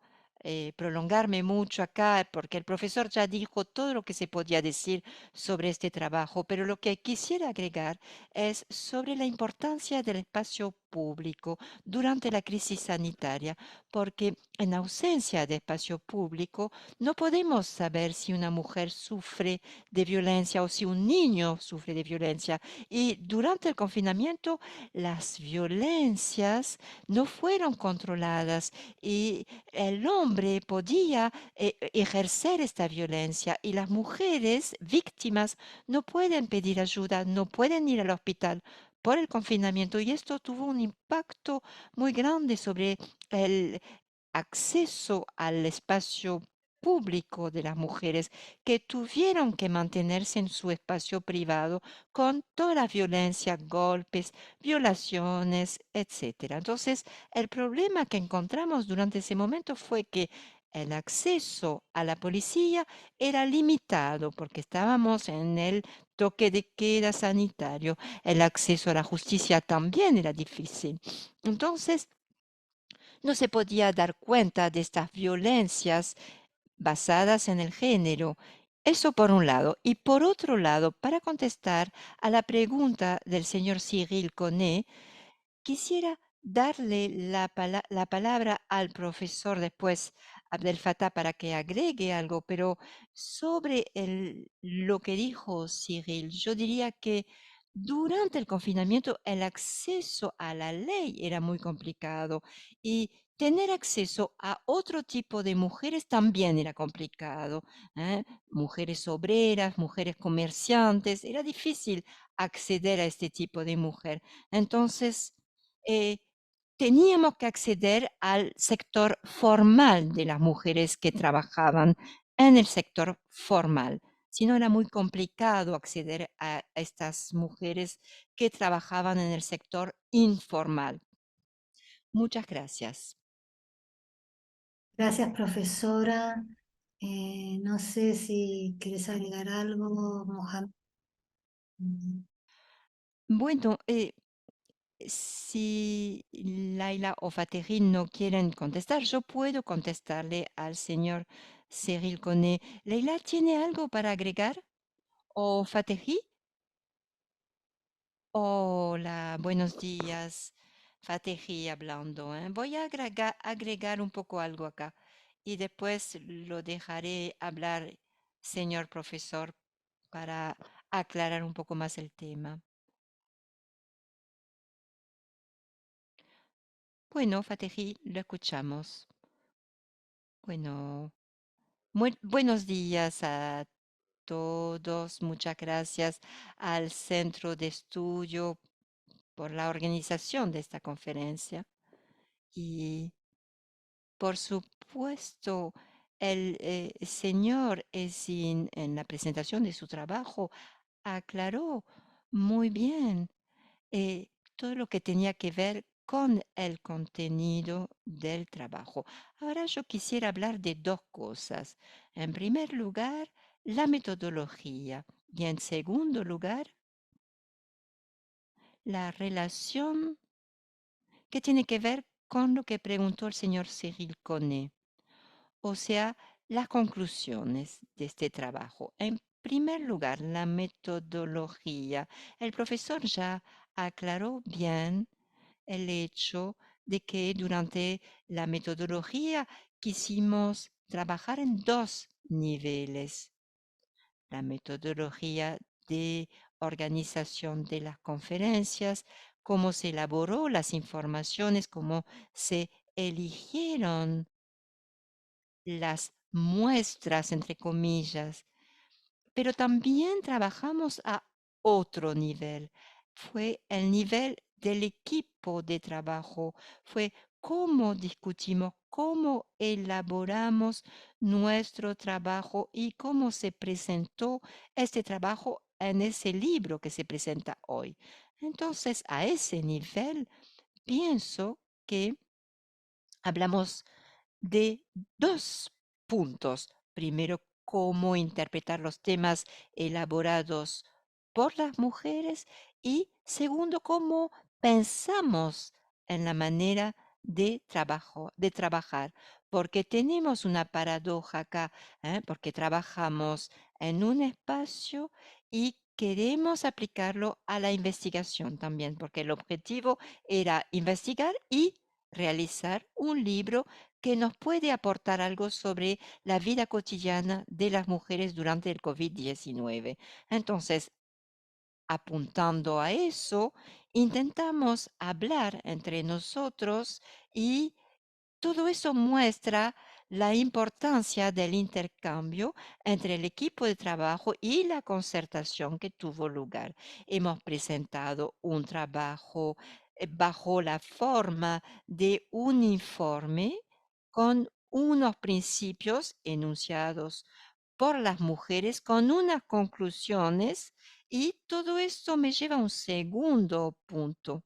prolongarme mucho acá porque el profesor ya dijo todo lo que se podía decir sobre este trabajo, pero lo que quisiera agregar es sobre la importancia del espacio público durante la crisis sanitaria, porque en ausencia de espacio público no podemos saber si una mujer sufre de violencia o si un niño sufre de violencia. Y durante el confinamiento, las violencias no fueron controladas y el hombre podía ejercer esta violencia y las mujeres víctimas no pueden pedir ayuda, no pueden ir al hospital por el confinamiento y esto tuvo un impacto muy grande sobre el acceso al espacio público de las mujeres que tuvieron que mantenerse en su espacio privado con toda la violencia, golpes, violaciones, etcétera. Entonces, el problema que encontramos durante ese momento fue que el acceso a la policía era limitado porque estábamos en el toque de queda sanitario. El acceso a la justicia también era difícil. Entonces, no se podía dar cuenta de estas violencias basadas en el género. Eso por un lado. Y por otro lado, para contestar a la pregunta del señor Cyril Conet, quisiera darle la palabra al profesor después, Abdel Fattah, para que agregue algo, pero sobre lo que dijo Cyril, yo diría que durante el confinamiento el acceso a la ley era muy complicado y tener acceso a otro tipo de mujeres también era complicado. ¿Eh? Mujeres obreras, mujeres comerciantes, era difícil acceder a este tipo de mujer. Entonces, eh, teníamos que acceder al sector formal de las mujeres que trabajaban en el sector formal. Si no, era muy complicado acceder a estas mujeres que trabajaban en el sector informal. Muchas gracias. Gracias, profesora. No sé si quieres agregar algo, Mohamed. Bueno, si Laila o Fateri no quieren contestar, yo puedo contestarle al señor Cyril Conet. ¿Leila tiene algo para agregar? ¿O Fateri? Hola, buenos días. Fateri hablando, ¿eh? Voy a agregar un poco algo acá y después lo dejaré hablar, señor profesor, para aclarar un poco más el tema. Bueno, Fateri, lo escuchamos. Bueno, buenos días a todos. Muchas gracias al Centro de Estudio por la organización de esta conferencia. Y por supuesto, el señor Esin en la presentación de su trabajo aclaró muy bien todo lo que tenía que ver con el contenido del trabajo. Ahora yo quisiera hablar de dos cosas. En primer lugar, la metodología y en segundo lugar, la relación que tiene que ver con lo que preguntó el señor Cyril Conet, o sea, las conclusiones de este trabajo. En primer lugar, la metodología. El profesor ya aclaró bien el hecho de que durante la metodología quisimos trabajar en dos niveles. La metodología de organización de las conferencias, cómo se elaboró las informaciones, cómo se eligieron las muestras, entre comillas, pero también trabajamos a otro nivel. Fue el nivel del equipo de trabajo, fue cómo discutimos, cómo elaboramos nuestro trabajo y cómo se presentó este trabajo en ese libro que se presenta hoy. Entonces, a ese nivel, pienso que hablamos de dos puntos. Primero, cómo interpretar los temas elaborados por las mujeres y segundo, cómo pensamos en la manera de trabajar, porque tenemos una paradoja acá, porque trabajamos en un espacio y queremos aplicarlo a la investigación también, porque el objetivo era investigar y realizar un libro que nos puede aportar algo sobre la vida cotidiana de las mujeres durante el COVID-19. Entonces, apuntando a eso, intentamos hablar entre nosotros y todo eso muestra la importancia del intercambio entre el equipo de trabajo y la concertación que tuvo lugar. Hemos presentado un trabajo bajo la forma de un informe con unos principios enunciados por las mujeres con unas conclusiones y todo esto me lleva a un segundo punto,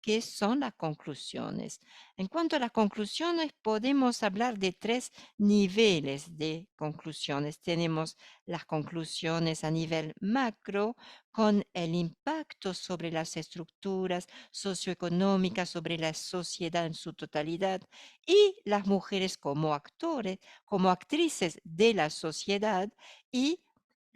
¿qué son las conclusiones? En cuanto a las conclusiones, podemos hablar de tres niveles de conclusiones. Tenemos las conclusiones a nivel macro, con el impacto sobre las estructuras socioeconómicas, sobre la sociedad en su totalidad, y las mujeres como actores, como actrices de la sociedad, y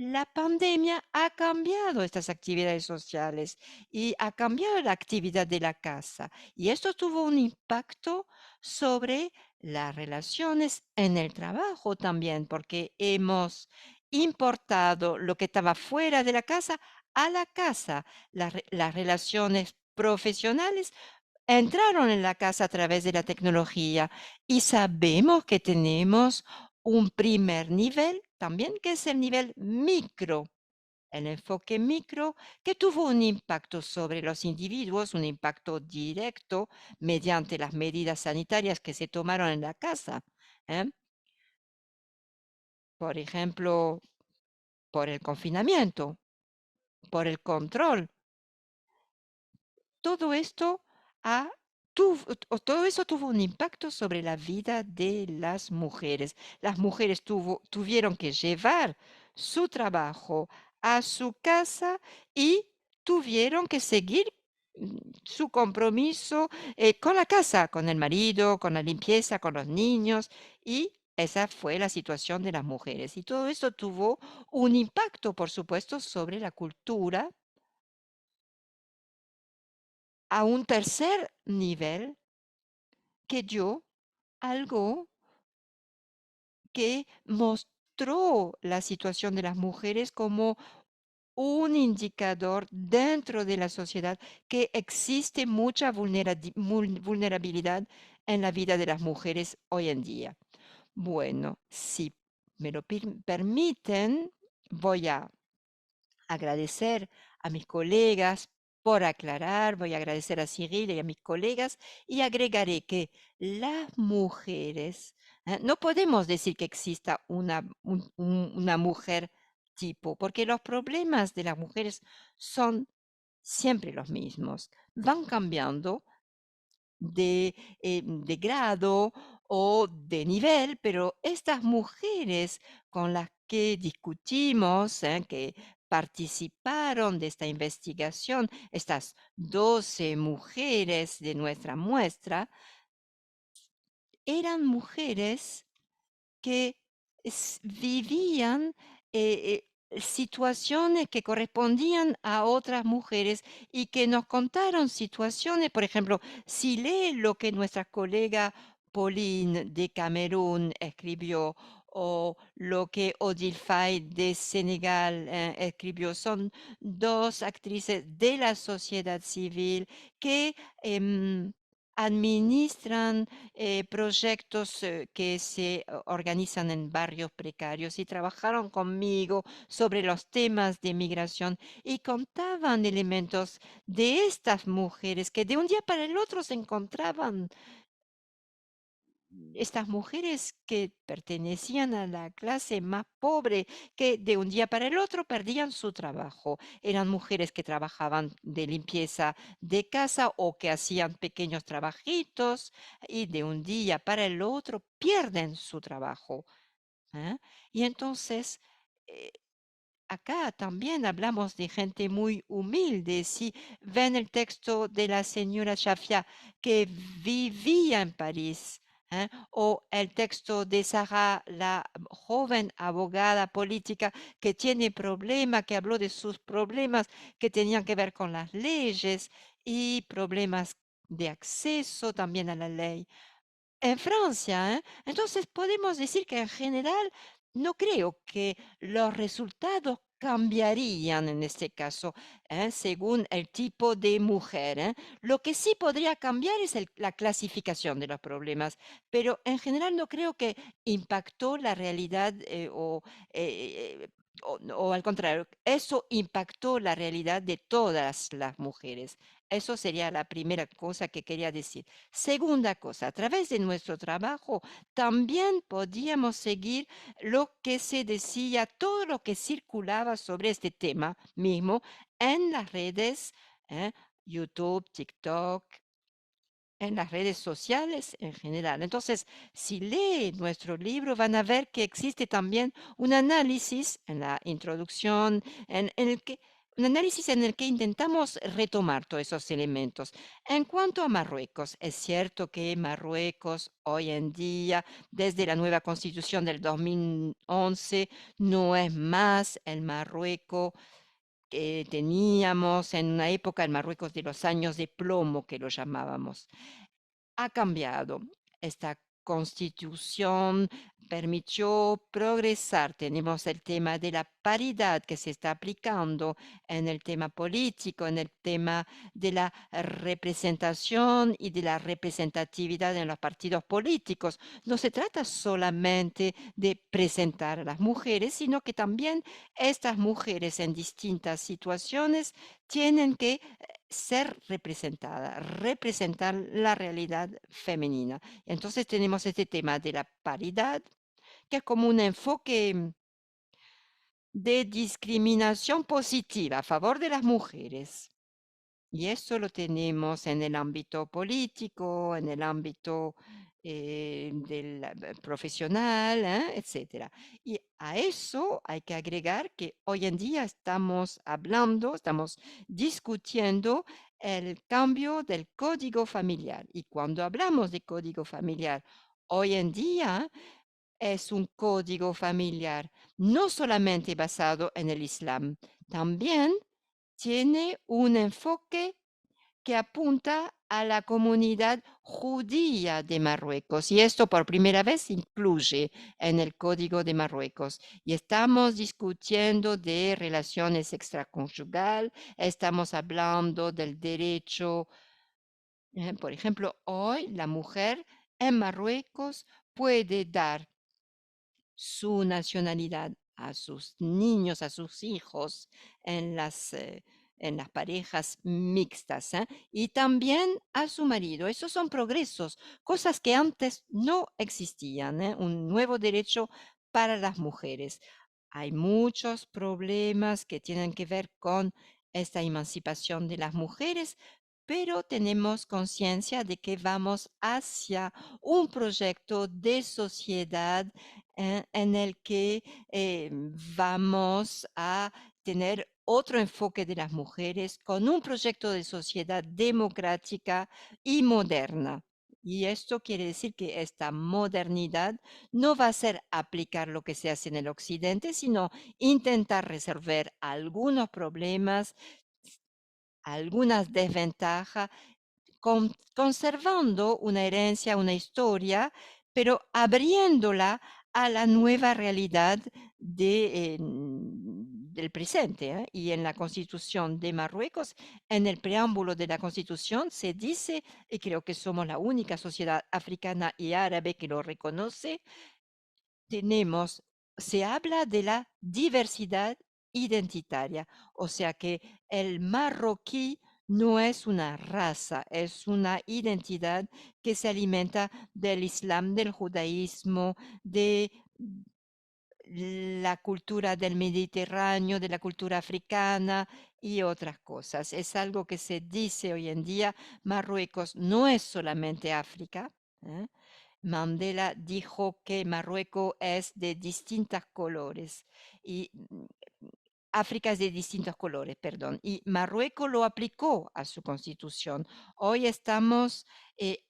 la pandemia ha cambiado estas actividades sociales y ha cambiado la actividad de la casa. Y esto tuvo un impacto sobre las relaciones en el trabajo también, porque hemos importado lo que estaba fuera de la casa a la casa. Las relaciones profesionales entraron en la casa a través de la tecnología y sabemos que tenemos un primer nivel también, que es el nivel micro, el enfoque micro, que tuvo un impacto sobre los individuos, un impacto directo mediante las medidas sanitarias que se tomaron en la casa. ¿eh? Por ejemplo, por el confinamiento, por el control. Todo esto todo eso tuvo un impacto sobre la vida de las mujeres. Las mujeres tuvieron que llevar su trabajo a su casa y tuvieron que seguir su compromiso con la casa, con el marido, con la limpieza, con los niños. Y esa fue la situación de las mujeres. Y todo esto tuvo un impacto, por supuesto, sobre la cultura a un tercer nivel que dio algo que mostró la situación de las mujeres como un indicador dentro de la sociedad que existe mucha vulnerabilidad en la vida de las mujeres hoy en día. Bueno, si me lo permiten, voy a agradecer a mis colegas por aclarar, voy a agradecer a Cyril y a mis colegas y agregaré que las mujeres, no podemos decir que exista una mujer tipo, porque los problemas de las mujeres son siempre los mismos, van cambiando de grado o de nivel, pero estas mujeres con las que discutimos, que participaron de esta investigación, estas 12 mujeres de nuestra muestra, eran mujeres que vivían situaciones que correspondían a otras mujeres y que nos contaron situaciones, por ejemplo, si lee lo que nuestra colega Pauline de Camerún escribió o lo que Odile Faye de Senegal escribió, son dos actrices de la sociedad civil que administran proyectos que se organizan en barrios precarios y trabajaron conmigo sobre los temas de migración y contaban elementos de estas mujeres que de un día para el otro se encontraban estas mujeres que pertenecían a la clase más pobre, que de un día para el otro perdían su trabajo. Eran mujeres que trabajaban de limpieza de casa o que hacían pequeños trabajitos y de un día para el otro pierden su trabajo. ¿eh? Y entonces, eh, acá también hablamos de gente muy humilde. Si ven el texto de la señora Shafia que vivía en París, o el texto de Sara, la joven abogada política que tiene problemas, que habló de sus problemas que tenían que ver con las leyes y problemas de acceso también a la ley en Francia, ¿eh? Entonces podemos decir que en general no creo que los resultados cambiarían en este caso, según el tipo de mujer, ¿eh? Lo que sí podría cambiar es la clasificación de los problemas, pero en general no creo que impactó la realidad eh, o al contrario, eso impactó la realidad de todas las mujeres. Eso sería la primera cosa que quería decir. Segunda cosa, a través de nuestro trabajo también podíamos seguir lo que se decía, todo lo que circulaba sobre este tema mismo en las redes, ¿eh? YouTube, TikTok, en las redes sociales en general. Entonces, si leen nuestro libro, van a ver que existe también un análisis en la introducción, un análisis en el que intentamos retomar todos esos elementos. En cuanto a Marruecos, es cierto que Marruecos hoy en día, desde la nueva constitución del 2011, no es más el Marruecos que teníamos en una época, el Marruecos de los años de plomo, que lo llamábamos. Ha cambiado. Esta constitución permitió progresar. Tenemos el tema de la paridad que se está aplicando en el tema político, en el tema de la representación y de la representatividad en los partidos políticos. No se trata solamente de presentar a las mujeres, sino que también estas mujeres en distintas situaciones tienen que ser representada, representar la realidad femenina. Entonces tenemos este tema de la paridad, que es como un enfoque de discriminación positiva a favor de las mujeres. Y eso lo tenemos en el ámbito político, en el ámbito profesional, etcétera. Y a eso hay que agregar que hoy en día estamos hablando, estamos discutiendo el cambio del código familiar. Y cuando hablamos de código familiar, hoy en día es un código familiar no solamente basado en el Islam, también tiene un enfoque que apunta a la comunidad judía de Marruecos. Y esto por primera vez se incluye en el Código de Marruecos. Y estamos discutiendo de relaciones extraconyugal, estamos hablando del derecho, por ejemplo, hoy la mujer en Marruecos puede dar su nacionalidad a sus niños, a sus hijos en las parejas mixtas, y también a su marido. Esos son progresos, cosas que antes no existían, un nuevo derecho para las mujeres. Hay muchos problemas que tienen que ver con esta emancipación de las mujeres, pero tenemos conciencia de que vamos hacia un proyecto de sociedad en el que vamos a tener otro enfoque de las mujeres con un proyecto de sociedad democrática y moderna. Y esto quiere decir que esta modernidad no va a ser aplicar lo que se hace en el occidente, sino intentar resolver algunos problemas, algunas desventajas conservando una herencia, una historia, pero abriéndola a la nueva realidad del presente. Y en la Constitución de Marruecos, en el preámbulo de la Constitución, se dice, y creo que somos la única sociedad africana y árabe que lo reconoce, se habla de la diversidad identitaria, o sea que el marroquí no es una raza, es una identidad que se alimenta del islam, del judaísmo, de la cultura del Mediterráneo, de la cultura africana y otras cosas. Es algo que se dice hoy en día, Marruecos no es solamente África. ¿eh? Mandela dijo que Marruecos es de distintos colores y África es de distintos colores, perdón, y Marruecos lo aplicó a su constitución. Hoy estamos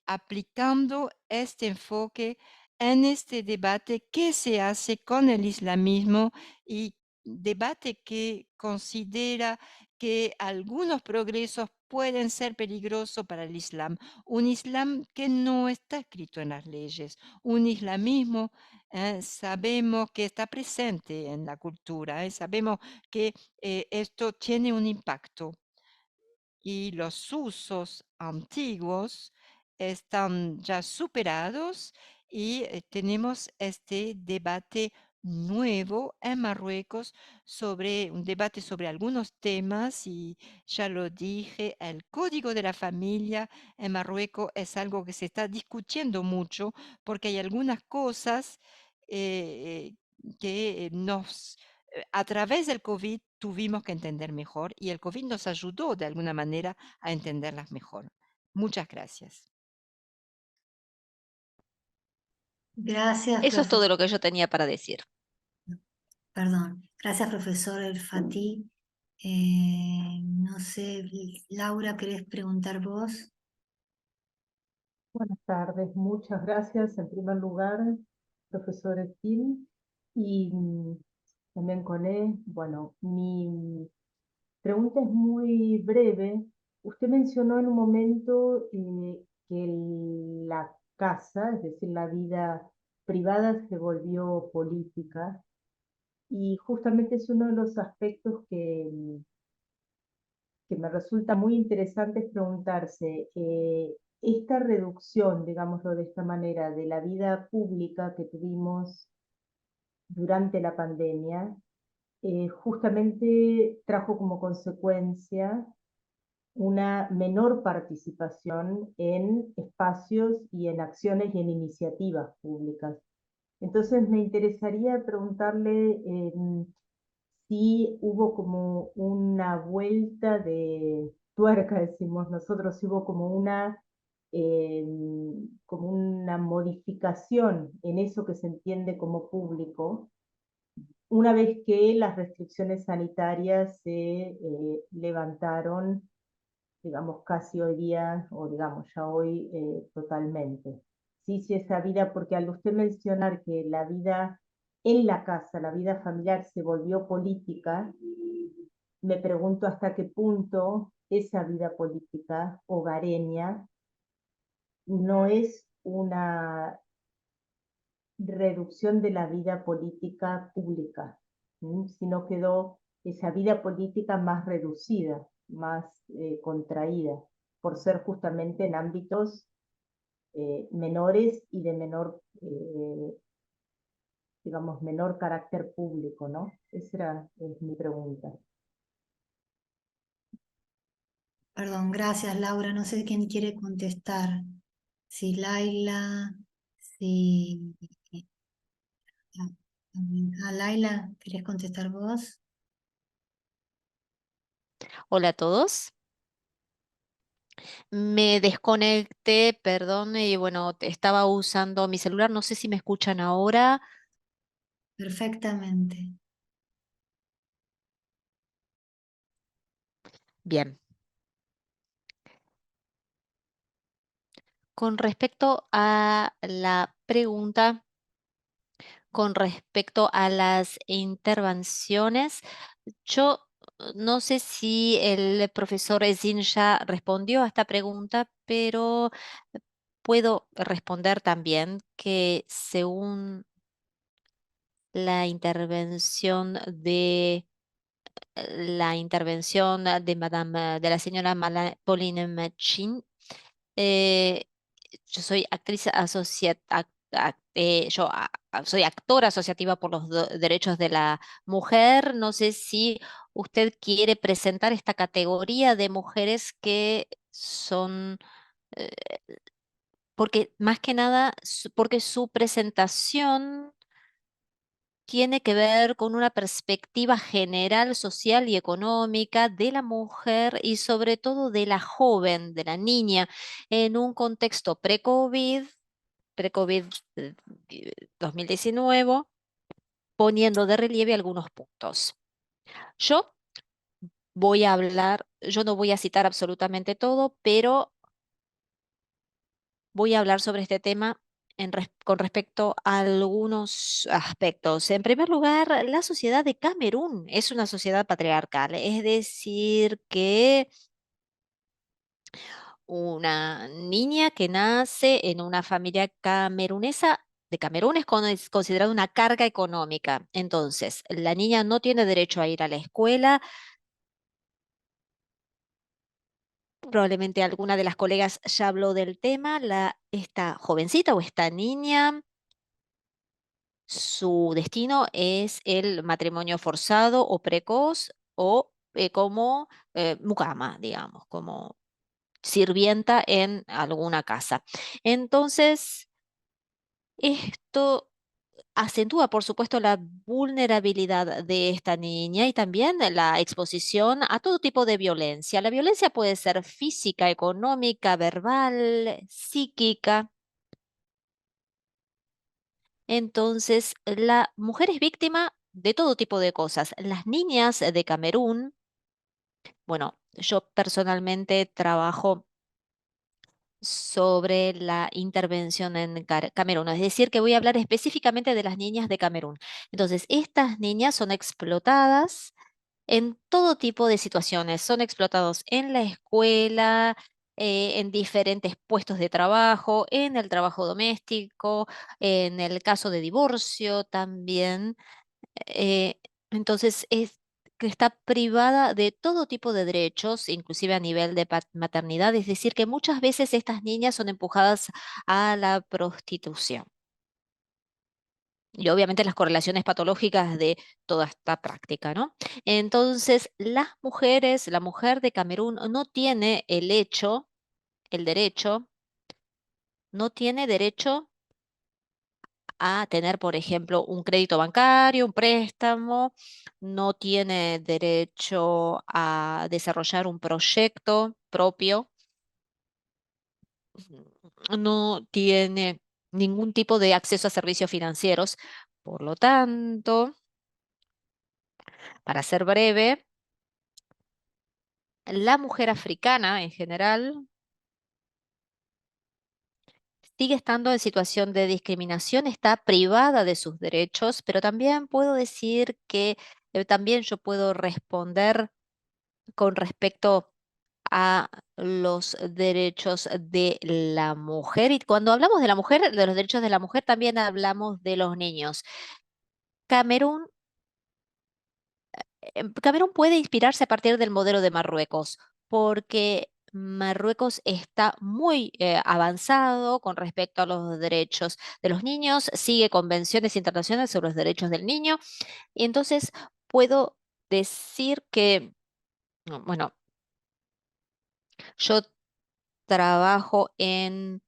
aplicando este enfoque en este debate que se hace con el islamismo y debate que considera que algunos progresos pueden ser peligrosos para el Islam. Un Islam que no está escrito en las leyes, un islamismo sabemos que está presente en la cultura, sabemos que esto tiene un impacto y los usos antiguos están ya superados y tenemos este debate nuevo en Marruecos sobre un debate sobre algunos temas y ya lo dije, el código de la familia en Marruecos es algo que se está discutiendo mucho porque hay algunas cosas que a través del COVID tuvimos que entender mejor y el COVID nos ayudó de alguna manera a entenderlas mejor. Muchas gracias. Gracias, Eso es todo lo que yo tenía para decir. perdón. Gracias, profesor El Fatih. No sé, Laura, ¿querés preguntar vos? Buenas tardes, muchas gracias en primer lugar, profesor Estil. Y también con él, bueno, mi pregunta es muy breve. Usted mencionó en un momento que la casa, es decir, la vida privada se volvió política y justamente es uno de los aspectos que me resulta muy interesante es preguntarse, esta reducción, digámoslo de esta manera, de la vida pública que tuvimos durante la pandemia, justamente trajo como consecuencia una menor participación en espacios y en acciones y en iniciativas públicas. Entonces me interesaría preguntarle si hubo como una vuelta de tuerca, decimos nosotros, si hubo eh, como una modificación en eso que se entiende como público, una vez que las restricciones sanitarias se levantaron, digamos, casi hoy día, o digamos ya hoy totalmente. Sí, sí, esa vida, porque al usted mencionar que la vida en la casa, la vida familiar se volvió política, me pregunto hasta qué punto esa vida política hogareña no es una reducción de la vida política pública, sino quedó esa vida política más reducida, más contraída, por ser justamente en ámbitos menores y de menor, digamos, menor carácter público, ¿no? Esa es mi pregunta. Perdón, gracias, Laura. No sé quién quiere contestar. Si Laila, si... Laila, ¿querés contestar vos? Hola a todos. Me desconecté, perdón, y bueno, estaba usando mi celular. No sé si me escuchan ahora. Perfectamente. Bien. Con respecto a la pregunta, con respecto a las intervenciones, yo no sé si el profesor Ezin ya respondió a esta pregunta, pero puedo responder también que según la intervención de la señora Pauline Machin, eh, yo soy actriz soy actora asociativa por los derechos de la mujer. No sé si usted quiere presentar esta categoría de mujeres que son, eh, porque más que nada, porque su presentación tiene que ver con una perspectiva general, social y económica de la mujer y sobre todo de la joven, de la niña, en un contexto pre-COVID 2019, poniendo de relieve algunos puntos. Yo voy a hablar, yo no voy a citar absolutamente todo, pero voy a hablar sobre este tema con respecto a algunos aspectos. En primer lugar, la sociedad de Camerún es una sociedad patriarcal, es decir, que una niña que nace en una familia camerunesa de Camerún es considerada una carga económica. Entonces, la niña no tiene derecho a ir a la escuela. Probablemente alguna de las colegas ya habló del tema. Esta jovencita o esta niña, su destino es el matrimonio forzado o precoz o como mucama, digamos, como sirvienta en alguna casa. Entonces, esto acentúa, por supuesto, la vulnerabilidad de esta niña y también la exposición a todo tipo de violencia. La violencia puede ser física, económica, verbal, psíquica. Entonces, la mujer es víctima de todo tipo de cosas. Las niñas de Camerún, bueno, yo personalmente trabajo sobre la intervención en Camerún. Es decir, que voy a hablar específicamente de las niñas de Camerún. Entonces, estas niñas son explotadas en todo tipo de situaciones. Son explotados en la escuela, en diferentes puestos de trabajo, en el trabajo doméstico, en el caso de divorcio también. eh, entonces, es que está privada de todo tipo de derechos, inclusive a nivel de maternidad, es decir, que muchas veces estas niñas son empujadas a la prostitución. Y obviamente las correlaciones patológicas de toda esta práctica, ¿no? Entonces, las mujeres, la mujer de Camerún no tiene el derecho, no tiene derecho a tener, por ejemplo, un crédito bancario, un préstamo, no tiene derecho a desarrollar un proyecto propio, no tiene ningún tipo de acceso a servicios financieros. Por lo tanto, para ser breve, la mujer africana en general sigue estando en situación de discriminación, está privada de sus derechos, pero también puedo decir que también yo puedo responder con respecto a los derechos de la mujer. Y cuando hablamos de la mujer, de los derechos de la mujer, también hablamos de los niños. Camerún, Camerún puede inspirarse a partir del modelo de Marruecos, porque Marruecos está muy avanzado con respecto a los derechos de los niños, sigue convenciones internacionales sobre los derechos del niño, y entonces puedo decir que, bueno, yo trabajo en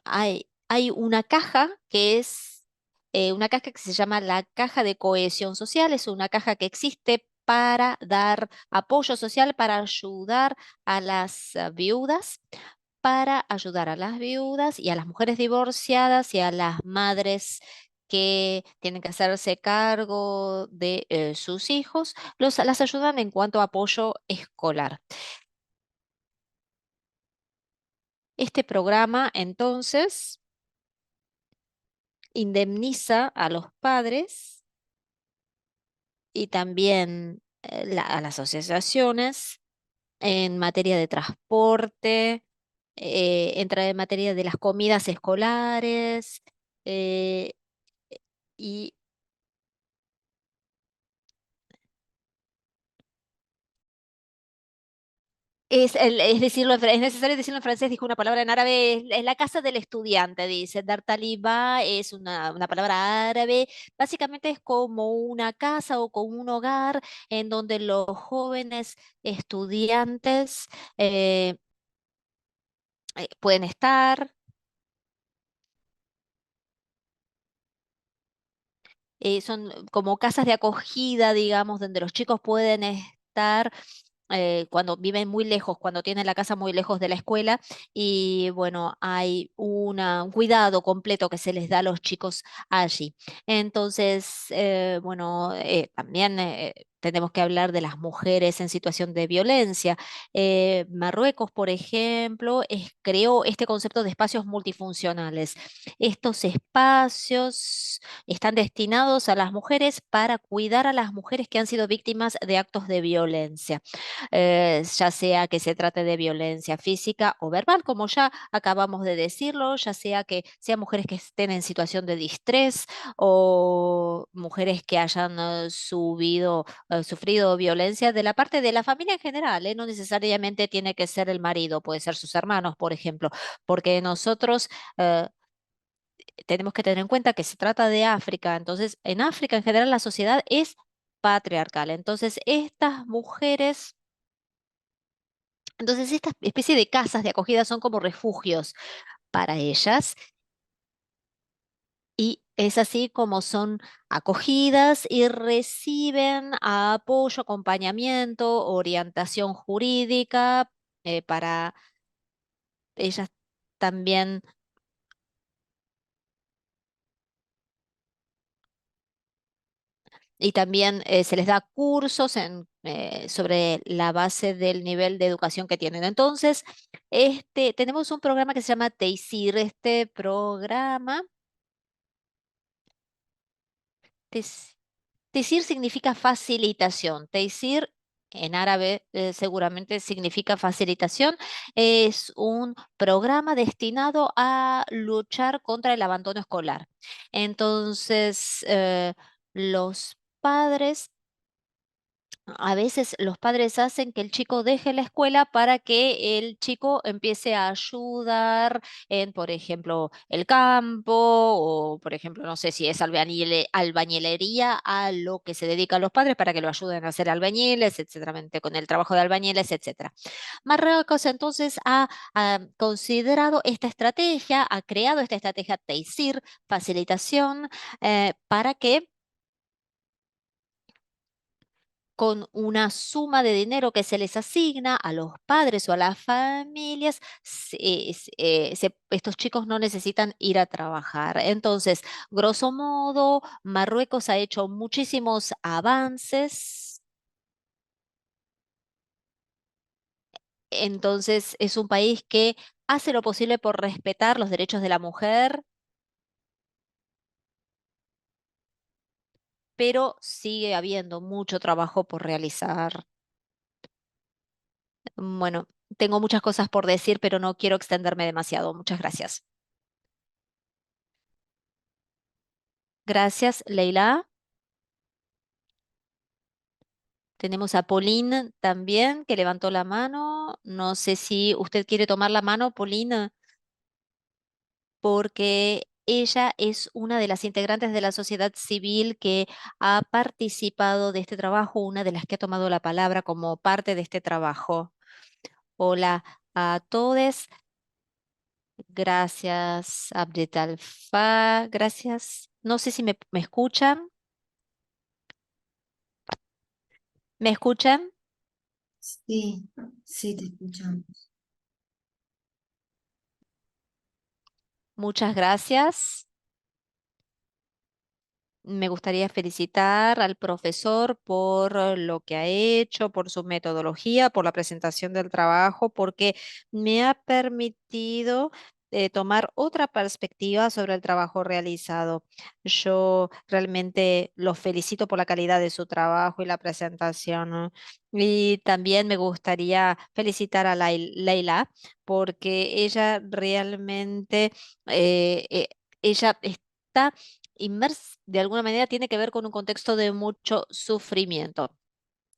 hay una caja que es una caja que se llama la caja de cohesión social. Es una caja que existe para dar apoyo social, para ayudar a las viudas, para ayudar a las viudas y a las mujeres divorciadas y a las madres que tienen que hacerse cargo de sus hijos. Las ayudan en cuanto a apoyo escolar. Este programa, entonces, indemniza a los padres y también a las asociaciones en materia de transporte, entra en materia de las comidas escolares eh, y es decirlo, es necesario decirlo en francés, dijo una palabra en árabe, es la casa del estudiante, dice. Dar taliba es una palabra árabe, básicamente es como una casa o como un hogar en donde los jóvenes estudiantes eh, pueden estar. Son como casas de acogida, digamos, donde los chicos pueden estar cuando viven muy lejos, cuando tienen la casa muy lejos de la escuela. Y bueno, hay un cuidado completo que se les da a los chicos allí. Entonces, bueno, también tenemos que hablar de las mujeres en situación de violencia. Marruecos, por ejemplo, creó este concepto de espacios multifuncionales. Estos espacios están destinados a las mujeres para cuidar a las mujeres que han sido víctimas de actos de violencia, ya sea que se trate de violencia física o verbal, como ya acabamos de decirlo, ya sea que sean mujeres que estén en situación de distrés o mujeres que hayan sufrido violencia de la parte de la familia en general, ¿eh? No necesariamente tiene que ser el marido, puede ser sus hermanos, por ejemplo, porque nosotros tenemos que tener en cuenta que se trata de África. Entonces, en África en general la sociedad es patriarcal. Entonces esta especie de casas de acogida son como refugios para ellas. Y es así como son acogidas y reciben apoyo, acompañamiento, orientación jurídica para ellas también. Y también se les da cursos sobre la base del nivel de educación que tienen. Entonces, tenemos un programa que se llama TEISIR. Este programa, TEISIR Tesir significa facilitación. Teisir en árabe seguramente significa facilitación. Es un programa destinado a luchar contra el abandono escolar. Entonces, los padres a veces los padres hacen que el chico deje la escuela para que el chico empiece a ayudar en, por ejemplo, el campo o, por ejemplo, no sé si es albañilería a lo que se dedican los padres para que lo ayuden a hacer albañiles, etcétera, con el trabajo de albañiles, etcétera. Marruecos entonces ha considerado esta estrategia, ha creado esta estrategia TEISIR, facilitación, para que con una suma de dinero que se les asigna a los padres o a las familias, estos chicos no necesitan ir a trabajar. Entonces, grosso modo, Marruecos ha hecho muchísimos avances. Entonces, es un país que hace lo posible por respetar los derechos de la mujer, pero sigue habiendo mucho trabajo por realizar. Bueno, tengo muchas cosas por decir, pero no quiero extenderme demasiado. Muchas gracias. Gracias, Leila. Tenemos a Pauline también, que levantó la mano. No sé si usted quiere tomar la mano, Pauline, porque ella es una de las integrantes de la sociedad civil que ha participado de este trabajo, una de las que ha tomado la palabra como parte de este trabajo. Hola a todos. Gracias, Abdetalfa. Gracias. No sé si me escuchan. ¿Me escuchan? Sí, sí, te escuchamos. Muchas gracias. Me gustaría felicitar al profesor por lo que ha hecho, por su metodología, por la presentación del trabajo, porque me ha permitido tomar otra perspectiva sobre el trabajo realizado. Yo realmente lo felicito por la calidad de su trabajo y la presentación, ¿no? Y también me gustaría felicitar a Leila, porque ella realmente, ella está de alguna manera tiene que ver con un contexto de mucho sufrimiento.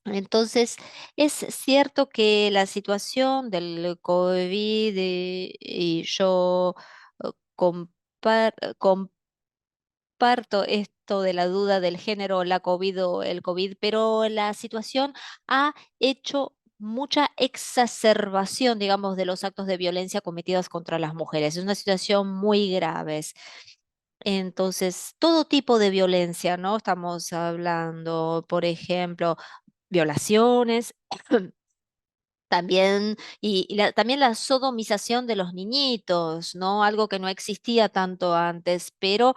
Entonces, es cierto que la situación del COVID y yo eh, compar- comparto esto de la duda del género, la COVID o el COVID, pero la situación ha hecho mucha exacerbación, digamos, de los actos de violencia cometidos contra las mujeres. Es una situación muy grave. Entonces, todo tipo de violencia, ¿no? Estamos hablando, por ejemplo, violaciones, también, también la sodomización de los niñitos, ¿no? Algo que no existía tanto antes, pero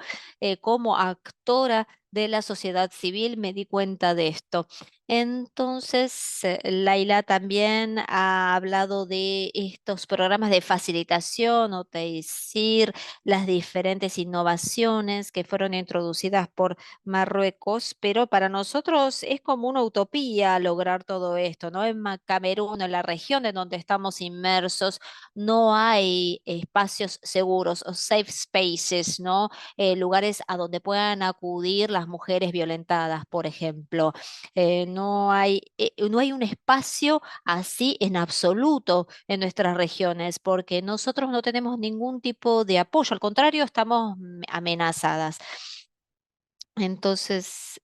como actora de la sociedad civil, me di cuenta de esto. Entonces, Laila también ha hablado de estos programas de facilitación o TAYSIR, las diferentes innovaciones que fueron introducidas por Marruecos, pero para nosotros es como una utopía lograr todo esto, ¿no? En Camerún, en la región en donde estamos inmersos, no hay espacios seguros o safe spaces, ¿no? Lugares a donde puedan acudir las mujeres violentadas, por ejemplo. No hay un espacio así en absoluto en nuestras regiones, porque nosotros no tenemos ningún tipo de apoyo, al contrario, estamos amenazadas. Entonces,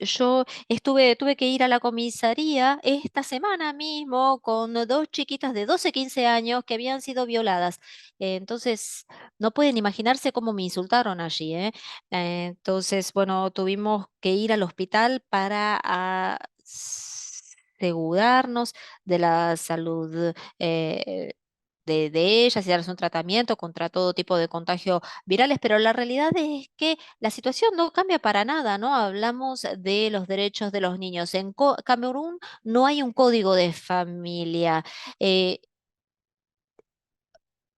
tuve que ir a la comisaría esta semana mismo con dos chiquitas de 12, 15 años que habían sido violadas. Entonces, no pueden imaginarse cómo me insultaron allí, ¿eh? Entonces, bueno, tuvimos que ir al hospital para asegurarnos de la salud. De ellas y darles un tratamiento contra todo tipo de contagio virales, pero la realidad es que la situación no cambia para nada, ¿no? Hablamos de los derechos de los niños. En Camerún no hay un código de familia. eh,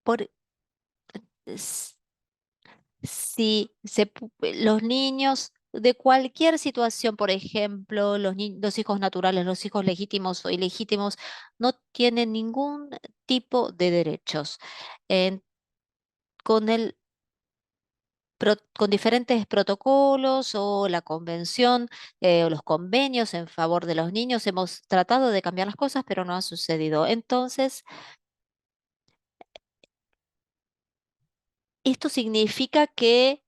por, s- si los niños de cualquier situación, por ejemplo, los hijos naturales, los hijos legítimos o ilegítimos, no tienen ningún tipo de derechos. En- con el con diferentes protocolos o la convención o los convenios en favor de los niños. Hemos tratado de cambiar las cosas, pero no ha sucedido. Entonces, esto significa que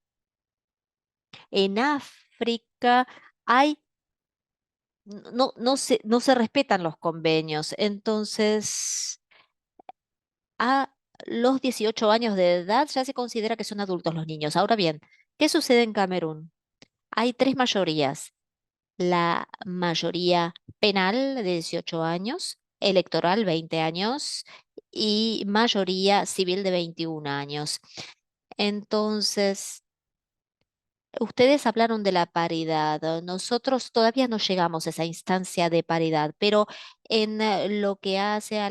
en África hay, no se respetan los convenios. Entonces, a los 18 años de edad ya se considera que son adultos los niños. Ahora bien, ¿qué sucede en Camerún? Hay tres mayorías: la mayoría penal de 18 años, electoral 20 años y mayoría civil de 21 años. Entonces, ustedes hablaron de la paridad. Nosotros todavía no llegamos a esa instancia de paridad, pero en lo que hace a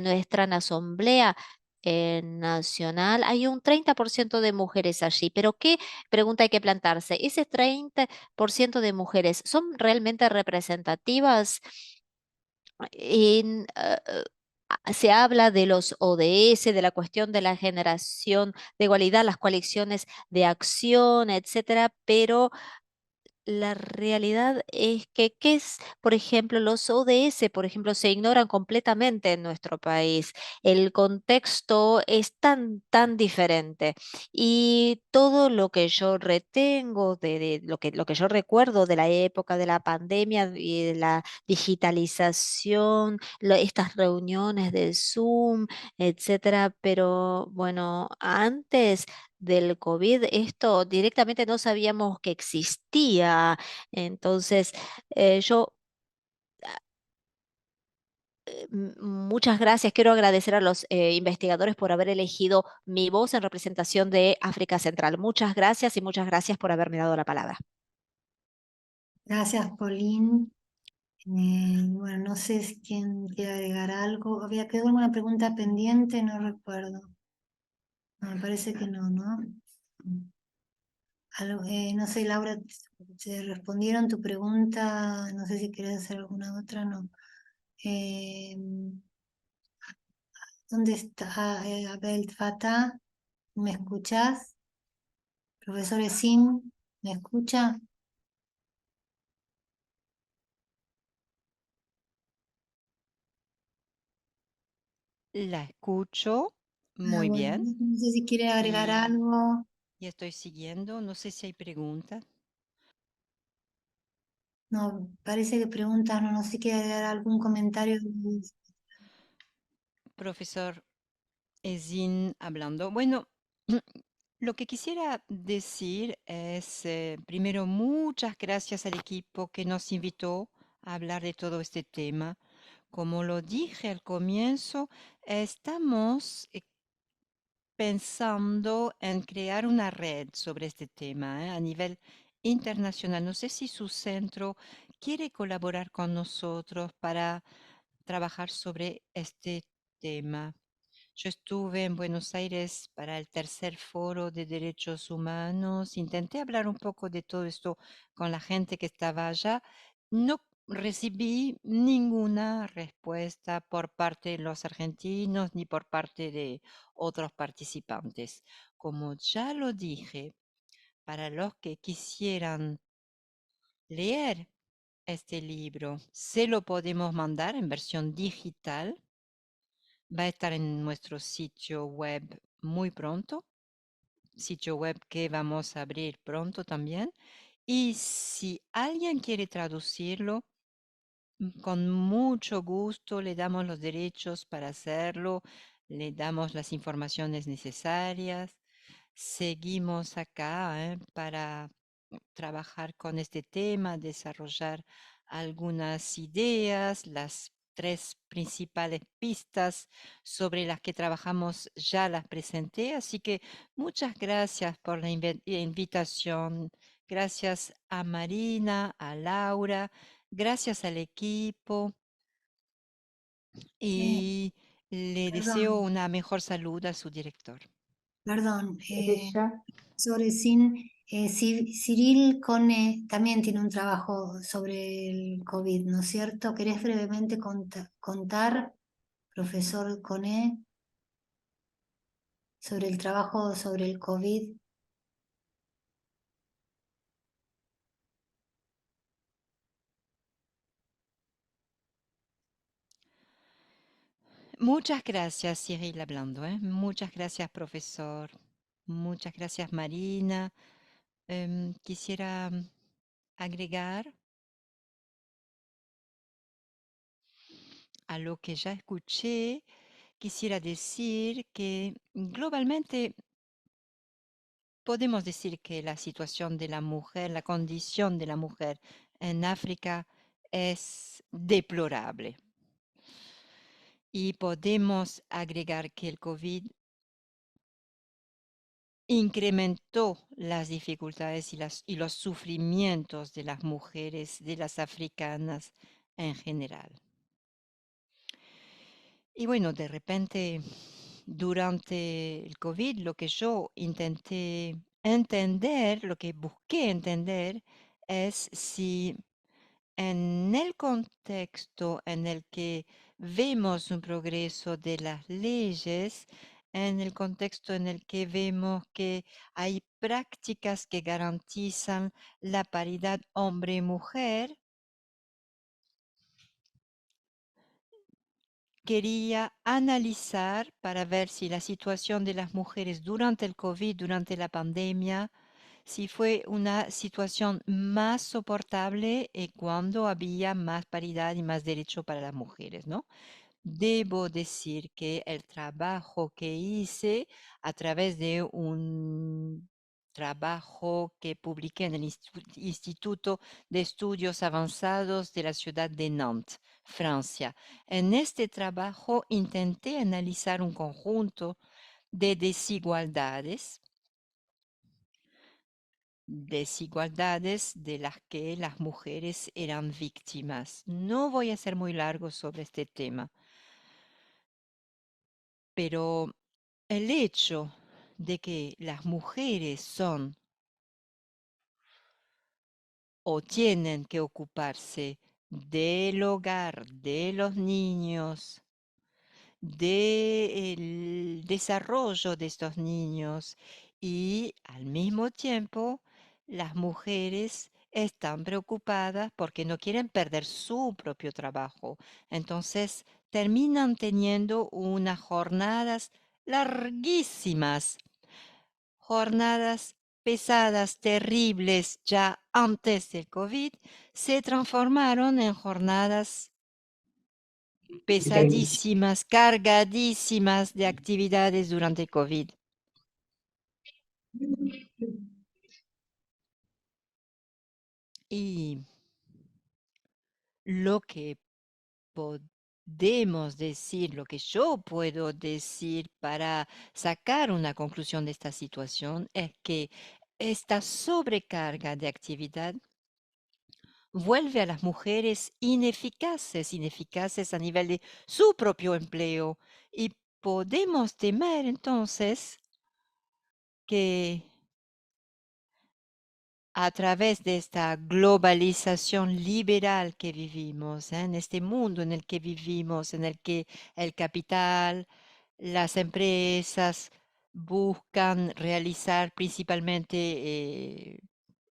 nuestra asamblea nacional, hay un 30% de mujeres allí. Pero ¿qué pregunta hay que plantarse? ¿Ese 30% de mujeres son realmente representativas? Se habla de los ODS, de la cuestión de la generación de igualdad, las coaliciones de acción, etcétera, pero la realidad es que, ¿qué es? Por ejemplo, los ODS, por ejemplo, se ignoran completamente en nuestro país. El contexto es tan diferente. Y todo lo que yo retengo, lo que yo recuerdo de la época de la pandemia y de la digitalización, estas reuniones de Zoom, etcétera, pero bueno, antes del COVID, esto directamente no sabíamos que existía. Entonces, yo muchas gracias. Quiero agradecer a los investigadores por haber elegido mi voz en representación de África Central. Muchas gracias y muchas gracias por haberme dado la palabra. Gracias, Pauline. Bueno, no sé si quién quiere agregar algo. ¿Había quedado alguna pregunta pendiente? No recuerdo. No, me parece que no, ¿no? No sé, Laura, ¿te respondieron tu pregunta? No sé si quieres hacer alguna otra, no. Eh, ¿Dónde está Abel Fatah? ¿Me escuchás? Profesor Esim, ¿me escucha? La escucho Ah, muy bueno, bien no sé si quiere agregar y, algo. y estoy siguiendo. No sé si hay preguntas. No, parece que preguntas, no, no sé si quiere agregar algún comentario. Profesor Esin hablando. Bueno, lo que quisiera decir es, primero, muchas gracias al equipo que nos invitó a hablar de todo este tema. Como lo dije al comienzo, estamos pensando en crear una red sobre este tema, a nivel internacional. No sé si su centro quiere colaborar con nosotros para trabajar sobre este tema. Yo estuve en Buenos Aires para el tercer foro de derechos humanos. Intenté hablar un poco de todo esto con la gente que estaba allá. No recibí ninguna respuesta por parte de los argentinos ni por parte de otros participantes. Como ya lo dije, para los que quisieran leer este libro, se lo podemos mandar en versión digital. Va a estar en nuestro sitio web muy pronto, sitio web que vamos a abrir pronto también. Y si alguien quiere traducirlo, con mucho gusto le damos los derechos para hacerlo, le damos las informaciones necesarias. Seguimos acá, para trabajar con este tema, desarrollar algunas ideas, las tres principales pistas sobre las que trabajamos ya las presenté, así que muchas gracias por la invitación. Gracias a Marina, a Laura, gracias al equipo y le deseo Perdón, una mejor salud a su director. perdón. Ella, Sobre Cyril Cone también tiene un trabajo sobre el COVID, ¿no es cierto? ¿Querés brevemente contar, profesor Cone, sobre el trabajo sobre el COVID? Muchas gracias, Cyril hablando, ¿eh? Muchas gracias, profesor. Muchas gracias, Marina. Quisiera agregar a lo que ya escuché, quisiera decir que globalmente podemos decir que la situación de la mujer, la condición de la mujer en África es deplorable. Y podemos agregar que el COVID incrementó las dificultades y los sufrimientos de las mujeres, de las africanas en general. Y bueno, de repente, durante el COVID, lo que yo intenté entender, lo que busqué entender, es si en el contexto en el que vemos un progreso de las leyes, en el contexto en el que vemos que hay prácticas que garantizan la paridad hombre-mujer, quería analizar para ver si la situación de las mujeres durante el COVID, durante la pandemia, si fue una situación más soportable cuando había más paridad y más derecho para las mujeres, ¿no? Debo decir que el trabajo que hice a través de un trabajo que publiqué en el Instituto de Estudios Avanzados de la ciudad de Nantes, Francia. En este trabajo intenté analizar un conjunto de desigualdades de las que las mujeres eran víctimas. No voy a ser muy largo sobre este tema, pero el hecho de que las mujeres son o tienen que ocuparse del hogar, de los niños, del desarrollo de estos niños y al mismo tiempo las mujeres están preocupadas porque no quieren perder su propio trabajo. Entonces terminan teniendo unas jornadas larguísimas, jornadas pesadas, terribles ya antes del COVID, se transformaron en jornadas pesadísimas, cargadísimas de actividades durante el COVID. Y lo que podemos decir, lo que yo puedo decir para sacar una conclusión de esta situación es que esta sobrecarga de actividad vuelve a las mujeres ineficaces a nivel de su propio empleo y podemos temer entonces que a través de esta globalización liberal que vivimos, en este mundo en el que vivimos, en el que el capital, las empresas buscan realizar principalmente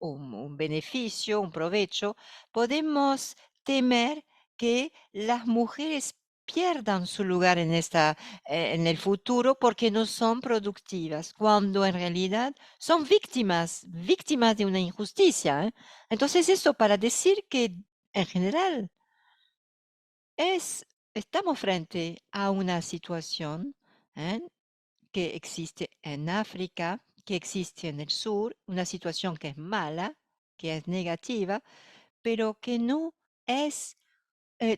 un beneficio, un provecho, podemos temer que las mujeres pierdan su lugar en el futuro porque no son productivas, cuando en realidad son víctimas de una injusticia, ¿eh? Entonces, eso para decir que en general estamos frente a una situación, ¿eh?, que existe en África, que existe en el sur, una situación que es mala, que es negativa, pero que no es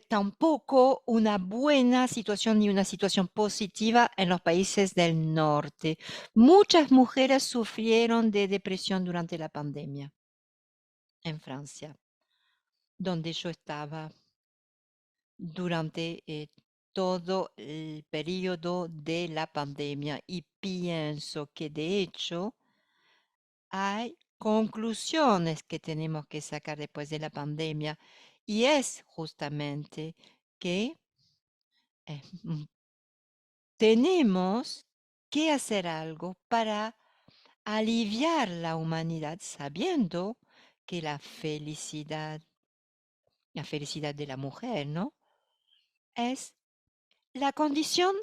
tampoco una buena situación ni una situación positiva en los países del norte. Muchas mujeres sufrieron de depresión durante la pandemia en Francia, donde yo estaba durante todo el periodo de la pandemia y pienso que de hecho hay conclusiones que tenemos que sacar después de la pandemia y es justamente que eh, mm, tenemos que hacer algo para aliviar la humanidad sabiendo que la felicidad de la mujer, ¿no? Es la condición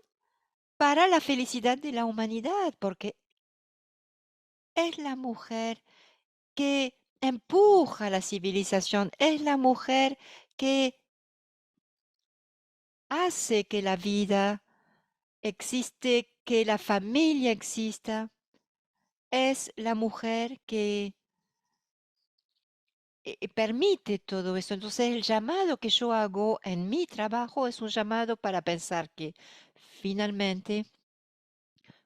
para la felicidad de la humanidad, porque es la mujer que empuja la civilización, es la mujer que hace que la vida existe, que la familia exista, es la mujer que permite todo eso. Entonces, el llamado que yo hago en mi trabajo es un llamado para pensar que finalmente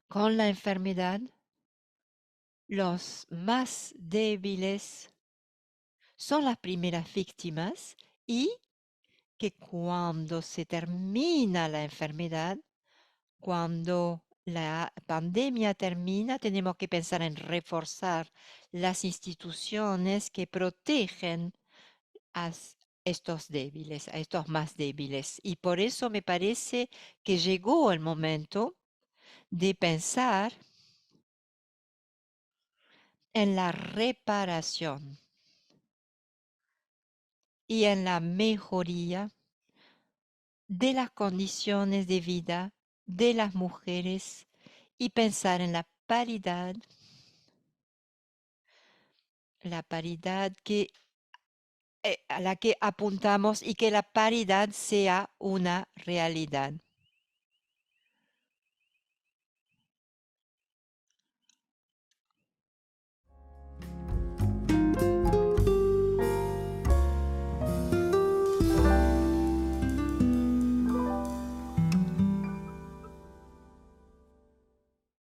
con la enfermedad, los más débiles son las primeras víctimas y que cuando se termina la enfermedad, cuando la pandemia termina, tenemos que pensar en reforzar las instituciones que protegen a estos débiles, a estos más débiles. Y por eso me parece que llegó el momento de pensar en la reparación y en la mejoría de las condiciones de vida de las mujeres y pensar en la paridad a la que apuntamos y que la paridad sea una realidad.